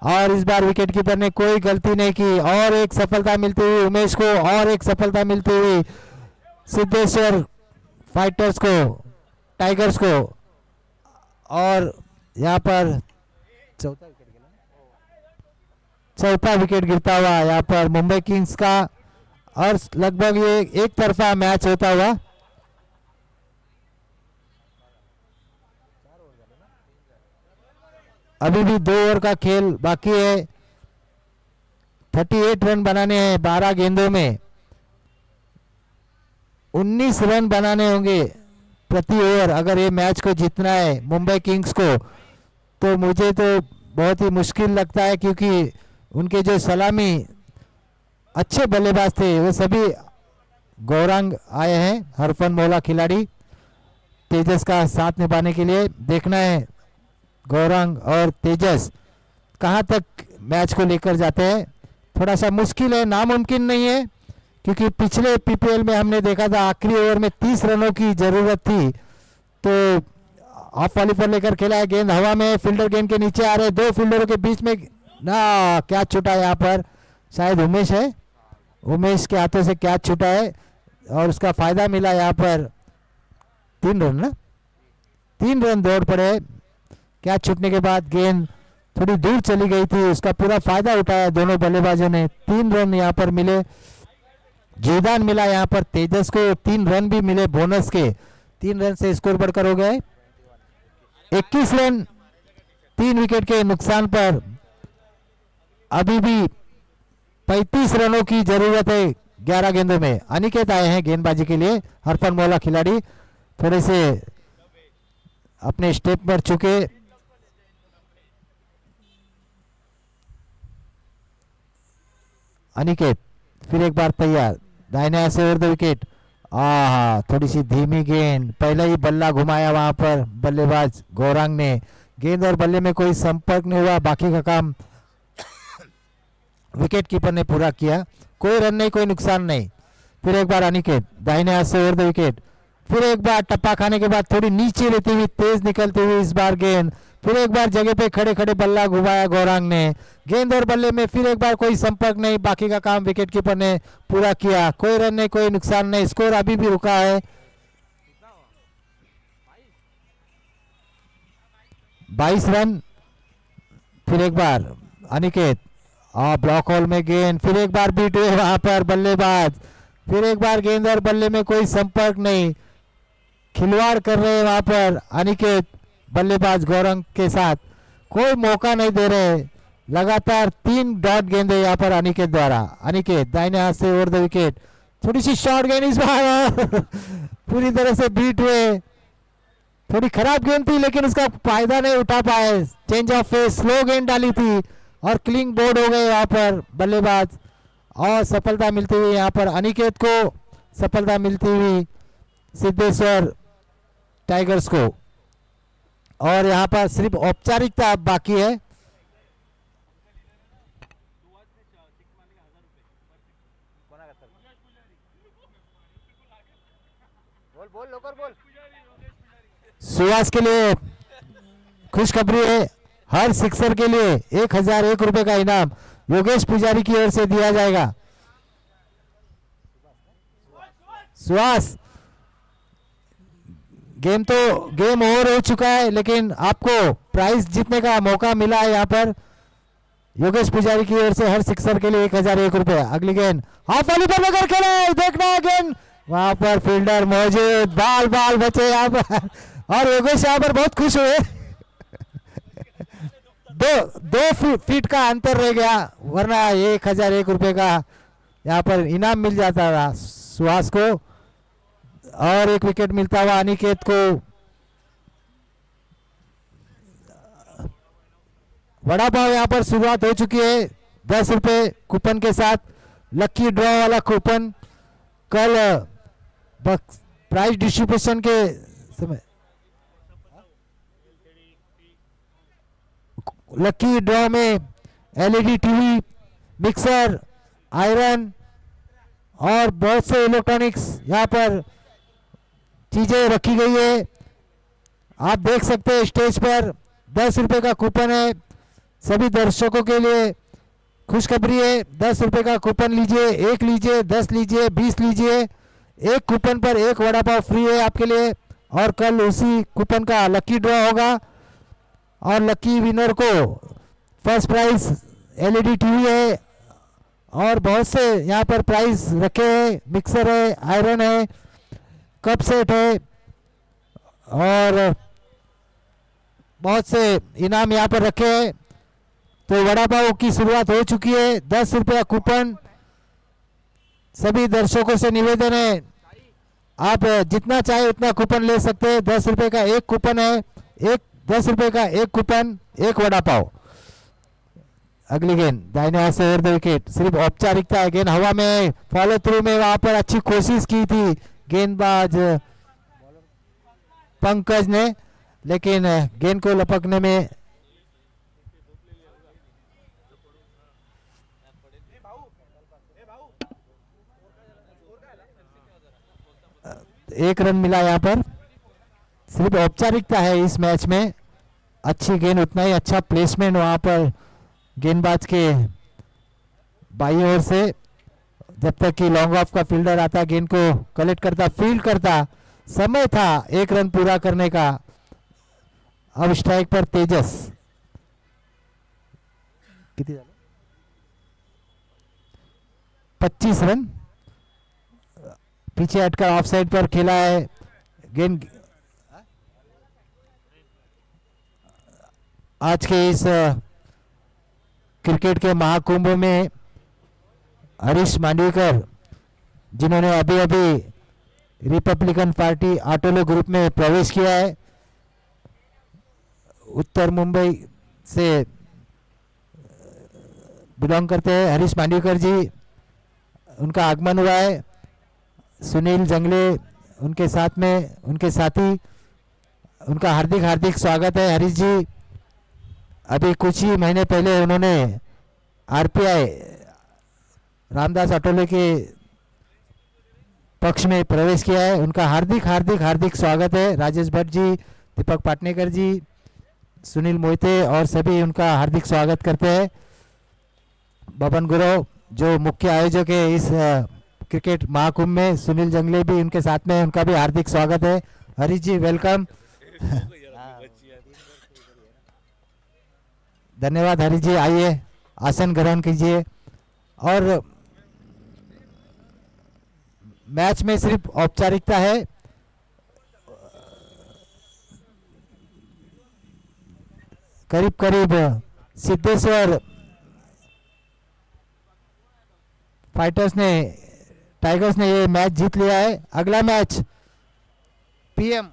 और इस बार विकेट कीपर ने कोई गलती नहीं की और एक सफलता मिलती हुई उमेश को और एक सफलता मिलती हुई सिद्धेश्वर फाइटर्स को, टाइगर्स को। और यहाँ पर चौथा विकेट गिरता हुआ यहाँ पर मुंबई किंग्स का और लगभग ये एक तरफा मैच होता हुआ। अभी भी 2 ओवर का खेल बाकी है, 38 रन बनाने हैं 12 गेंदों में, 19 रन बनाने होंगे प्रति ओवर अगर ये मैच को जीतना है मुंबई किंग्स को। तो मुझे तो बहुत ही मुश्किल लगता है क्योंकि उनके जो सलामी अच्छे बल्लेबाज थे वे सभी गौरांग आए हैं, हरफन मौला खिलाड़ी तेजस का साथ निभाने के लिए। देखना है गौरांग और तेजस कहां तक मैच को लेकर जाते हैं। थोड़ा सा मुश्किल है, नामुमकिन नहीं है क्योंकि पिछले पीपीएल में हमने देखा था आखिरी ओवर में 30 रनों की जरूरत थी तो ऑफ वॉली पर लेकर खेला है, गेंद हवा में, फील्डर गेंद के नीचे आ रहे, 2 फील्डरों के बीच में ना कैच छूटा यहाँ पर, शायद उमेश है, उमेश के हाथों से कैच छूटा है और उसका फायदा मिला यहाँ पर 3 रन ना, 3 रन दौड़ पड़े। कैच छूटने के बाद गेंद थोड़ी दूर चली गई थी, उसका पूरा फायदा उठाया दोनों बल्लेबाजों ने, 3 रन यहाँ पर मिले, जीवदान मिला यहाँ पर तेजस को, 3 रन भी मिले बोनस के, 3 रन से स्कोर बढ़कर हो गए 21 रन 3 विकेट के नुकसान पर। अभी भी 35 रनों की जरूरत है 11 गेंदों में। अनिकेत आए हैं गेंदबाजी के लिए, हरफन मौला खिलाड़ी थोड़े से अपने स्टेप पर चुके। अनिकेत फिर एक बार तैयार, दाहिने से ओवर द विकेट, थोड़ी सी धीमी गेंद, पहले ही बल्ला घुमाया वहां पर बल्लेबाज गौरांग ने, गेंद और बल्ले में कोई संपर्क नहीं हुआ, बाकी का काम विकेट कीपर ने पूरा किया, कोई रन नहीं, कोई नुकसान नहीं। फिर एक बार अनिकेत दाहिने हाथ से ओवर द विकेट, फिर एक बार टप्पा खाने के बाद थोड़ी नीचे लेती हुई तेज निकलती हुई इस बार गेंद, फिर एक बार जगह पे खड़े खड़े बल्ला घुमाया गौरांग ने, गेंद और बल्ले में फिर एक बार कोई संपर्क नहीं, बाकी का काम विकेट कीपर ने पूरा किया, कोई रन नहीं, कोई नुकसान नहीं, स्कोर अभी भी रुका है 22 रन। फिर एक बार अनिकेत ब्लॉक होल में गेंद, फिर एक बार बीट हुए वहां पर बल्लेबाज, फिर एक बार गेंद और बल्ले में कोई संपर्क नहीं, खिलवाड़ कर रहे हैं वहां पर अनिकेत बल्लेबाज गौरंग के साथ, कोई मौका नहीं दे रहे, लगातार 3 डॉट गेंदे यहाँ पर अनिकेत द्वारा। अनिकेत दाहिने हाथ से ओवर द विकेट, थोड़ी सी शॉर्ट गेंद इस बार पूरी तरह से बीट हुए, थोड़ी खराब गेंद थी लेकिन उसका फायदा नहीं उठा पाए, चेंज ऑफ फेस, स्लो गेंद डाली थी और क्लिंग बोर्ड हो गए यहाँ पर बल्लेबाज और सफलता मिलती हुई यहाँ पर अनिकेत को, सफलता मिलती हुई सिद्धेश्वर टाइगर्स को। और यहाँ पर सिर्फ औपचारिकता बाकी है, सुहास के लिए खुशखबरी है, हर सिक्सर के लिए 1001 रुपए का इनाम योगेश पुजारी की ओर से दिया जाएगा। सुहास गेम ओवर हो चुका है लेकिन आपको प्राइज जीतने का मौका मिला है यहाँ पर योगेश पुजारी की ओर से, हर सिक्सर के लिए 1001 रुपए। अगली गेंद हाफ वॉली पर लेकर खेले, देखना है गेंद, वहां पर फील्डर मौजूद, बाल बचे यहाँ पर और योगेश यहाँ पर बहुत खुश हुए दो फीट का अंतर रह गया, वरना 1001 रुपए का यहाँ पर इनाम मिल जाता था सुहास को और एक विकेट मिलता हुआ अनिकेत को। वड़ा पाव यहाँ पर शुरुआत हो चुकी है 10 रुपए कूपन के साथ, लकी ड्रॉ वाला कूपन कल प्राइज डिस्ट्रीब्यूशन के समय लकी ड्रॉ में एलईडी टीवी, मिक्सर, आयरन और बहुत से इलेक्ट्रॉनिक्स यहाँ पर चीजें रखी गई है। आप देख सकते हैं स्टेज पर 10 रुपए का कूपन है सभी दर्शकों के लिए। खुशखबरी है, 10 रुपए का कूपन लीजिए, 1 लीजिए, 10 लीजिए, 20 लीजिए, एक कूपन पर एक वड़ा पाव फ्री है आपके लिए। और कल उसी कूपन का लकी ड्रॉ होगा और लकी विनर को फर्स्ट प्राइज एलईडी टीवी है और बहुत से यहाँ पर प्राइज रखे हैं। मिक्सर है, आयरन है, कप सेट है और बहुत से इनाम यहाँ पर रखे हैं। तो वड़ा पाव की शुरुआत हो चुकी है। 10 रुपया कूपन सभी दर्शकों से निवेदन है, आप जितना चाहे उतना कूपन ले सकते हैं। 10 रुपए का एक कूपन है, 10 रुपए का एक कूपन, एक वड़ा पाव। अगली गेंद दाहिने हाथ से ओवर द विकेट, सिर्फ औपचारिकता है। गेंद हवा में फॉलो थ्रू में वहां पर अच्छी कोशिश की थी गेंदबाज पंकज ने, लेकिन गेंद को लपकने में एक रन मिला। यहाँ पर सिर्फ औपचारिकता है इस मैच में। अच्छी गेंद, उतना ही अच्छा प्लेसमेंट वहां पर गेंदबाज के बाई ओर से। जब तक कि लॉन्ग ऑफ का फील्डर आता, गेंद को कलेक्ट करता, फील्ड करता, समय था एक रन पूरा करने का। अब स्ट्राइक पर तेजस, कितनी 25 रन पीछे हटकर ऑफ साइड पर खेला है। गेंद आज के इस क्रिकेट के महाकुंभ में हरीश मांडवीकर, जिन्होंने अभी अभी रिपब्लिकन पार्टी आटोलो ग्रुप में प्रवेश किया है, उत्तर मुंबई से बिलोंग करते हैं हरीश मांडवीकर जी, उनका आगमन हुआ है। सुनील जंगले उनके साथ में, उनके साथी, उनका हार्दिक हार्दिक स्वागत है हरीश जी। अभी कुछ ही महीने पहले उन्होंने आरपीआई रामदास अटोले के पक्ष में प्रवेश किया है, उनका हार्दिक हार्दिक हार्दिक स्वागत है। राजेश भट्ट जी, दीपक पाटनेकर जी, सुनील मोहिते और सभी उनका हार्दिक स्वागत करते हैं। बबन गुरव जो मुख्य आयोजक है इस क्रिकेट महाकुंभ में, सुनील जंगले भी उनके साथ में, उनका भी हार्दिक स्वागत है। हरीश जी वेलकम। धन्यवाद हरीश जी, आइए आसन ग्रहण कीजिए। और मैच में सिर्फ औपचारिकता है, करीब करीब सिद्धेश्वर फाइटर्स ने, टाइगर्स ने ये मैच जीत लिया है। अगला मैच पीएम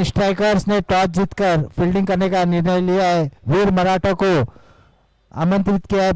स्ट्राइकर्स ने टॉस जीतकर फील्डिंग करने का निर्णय लिया है। वीर मराठा को आमंत्रित किया है।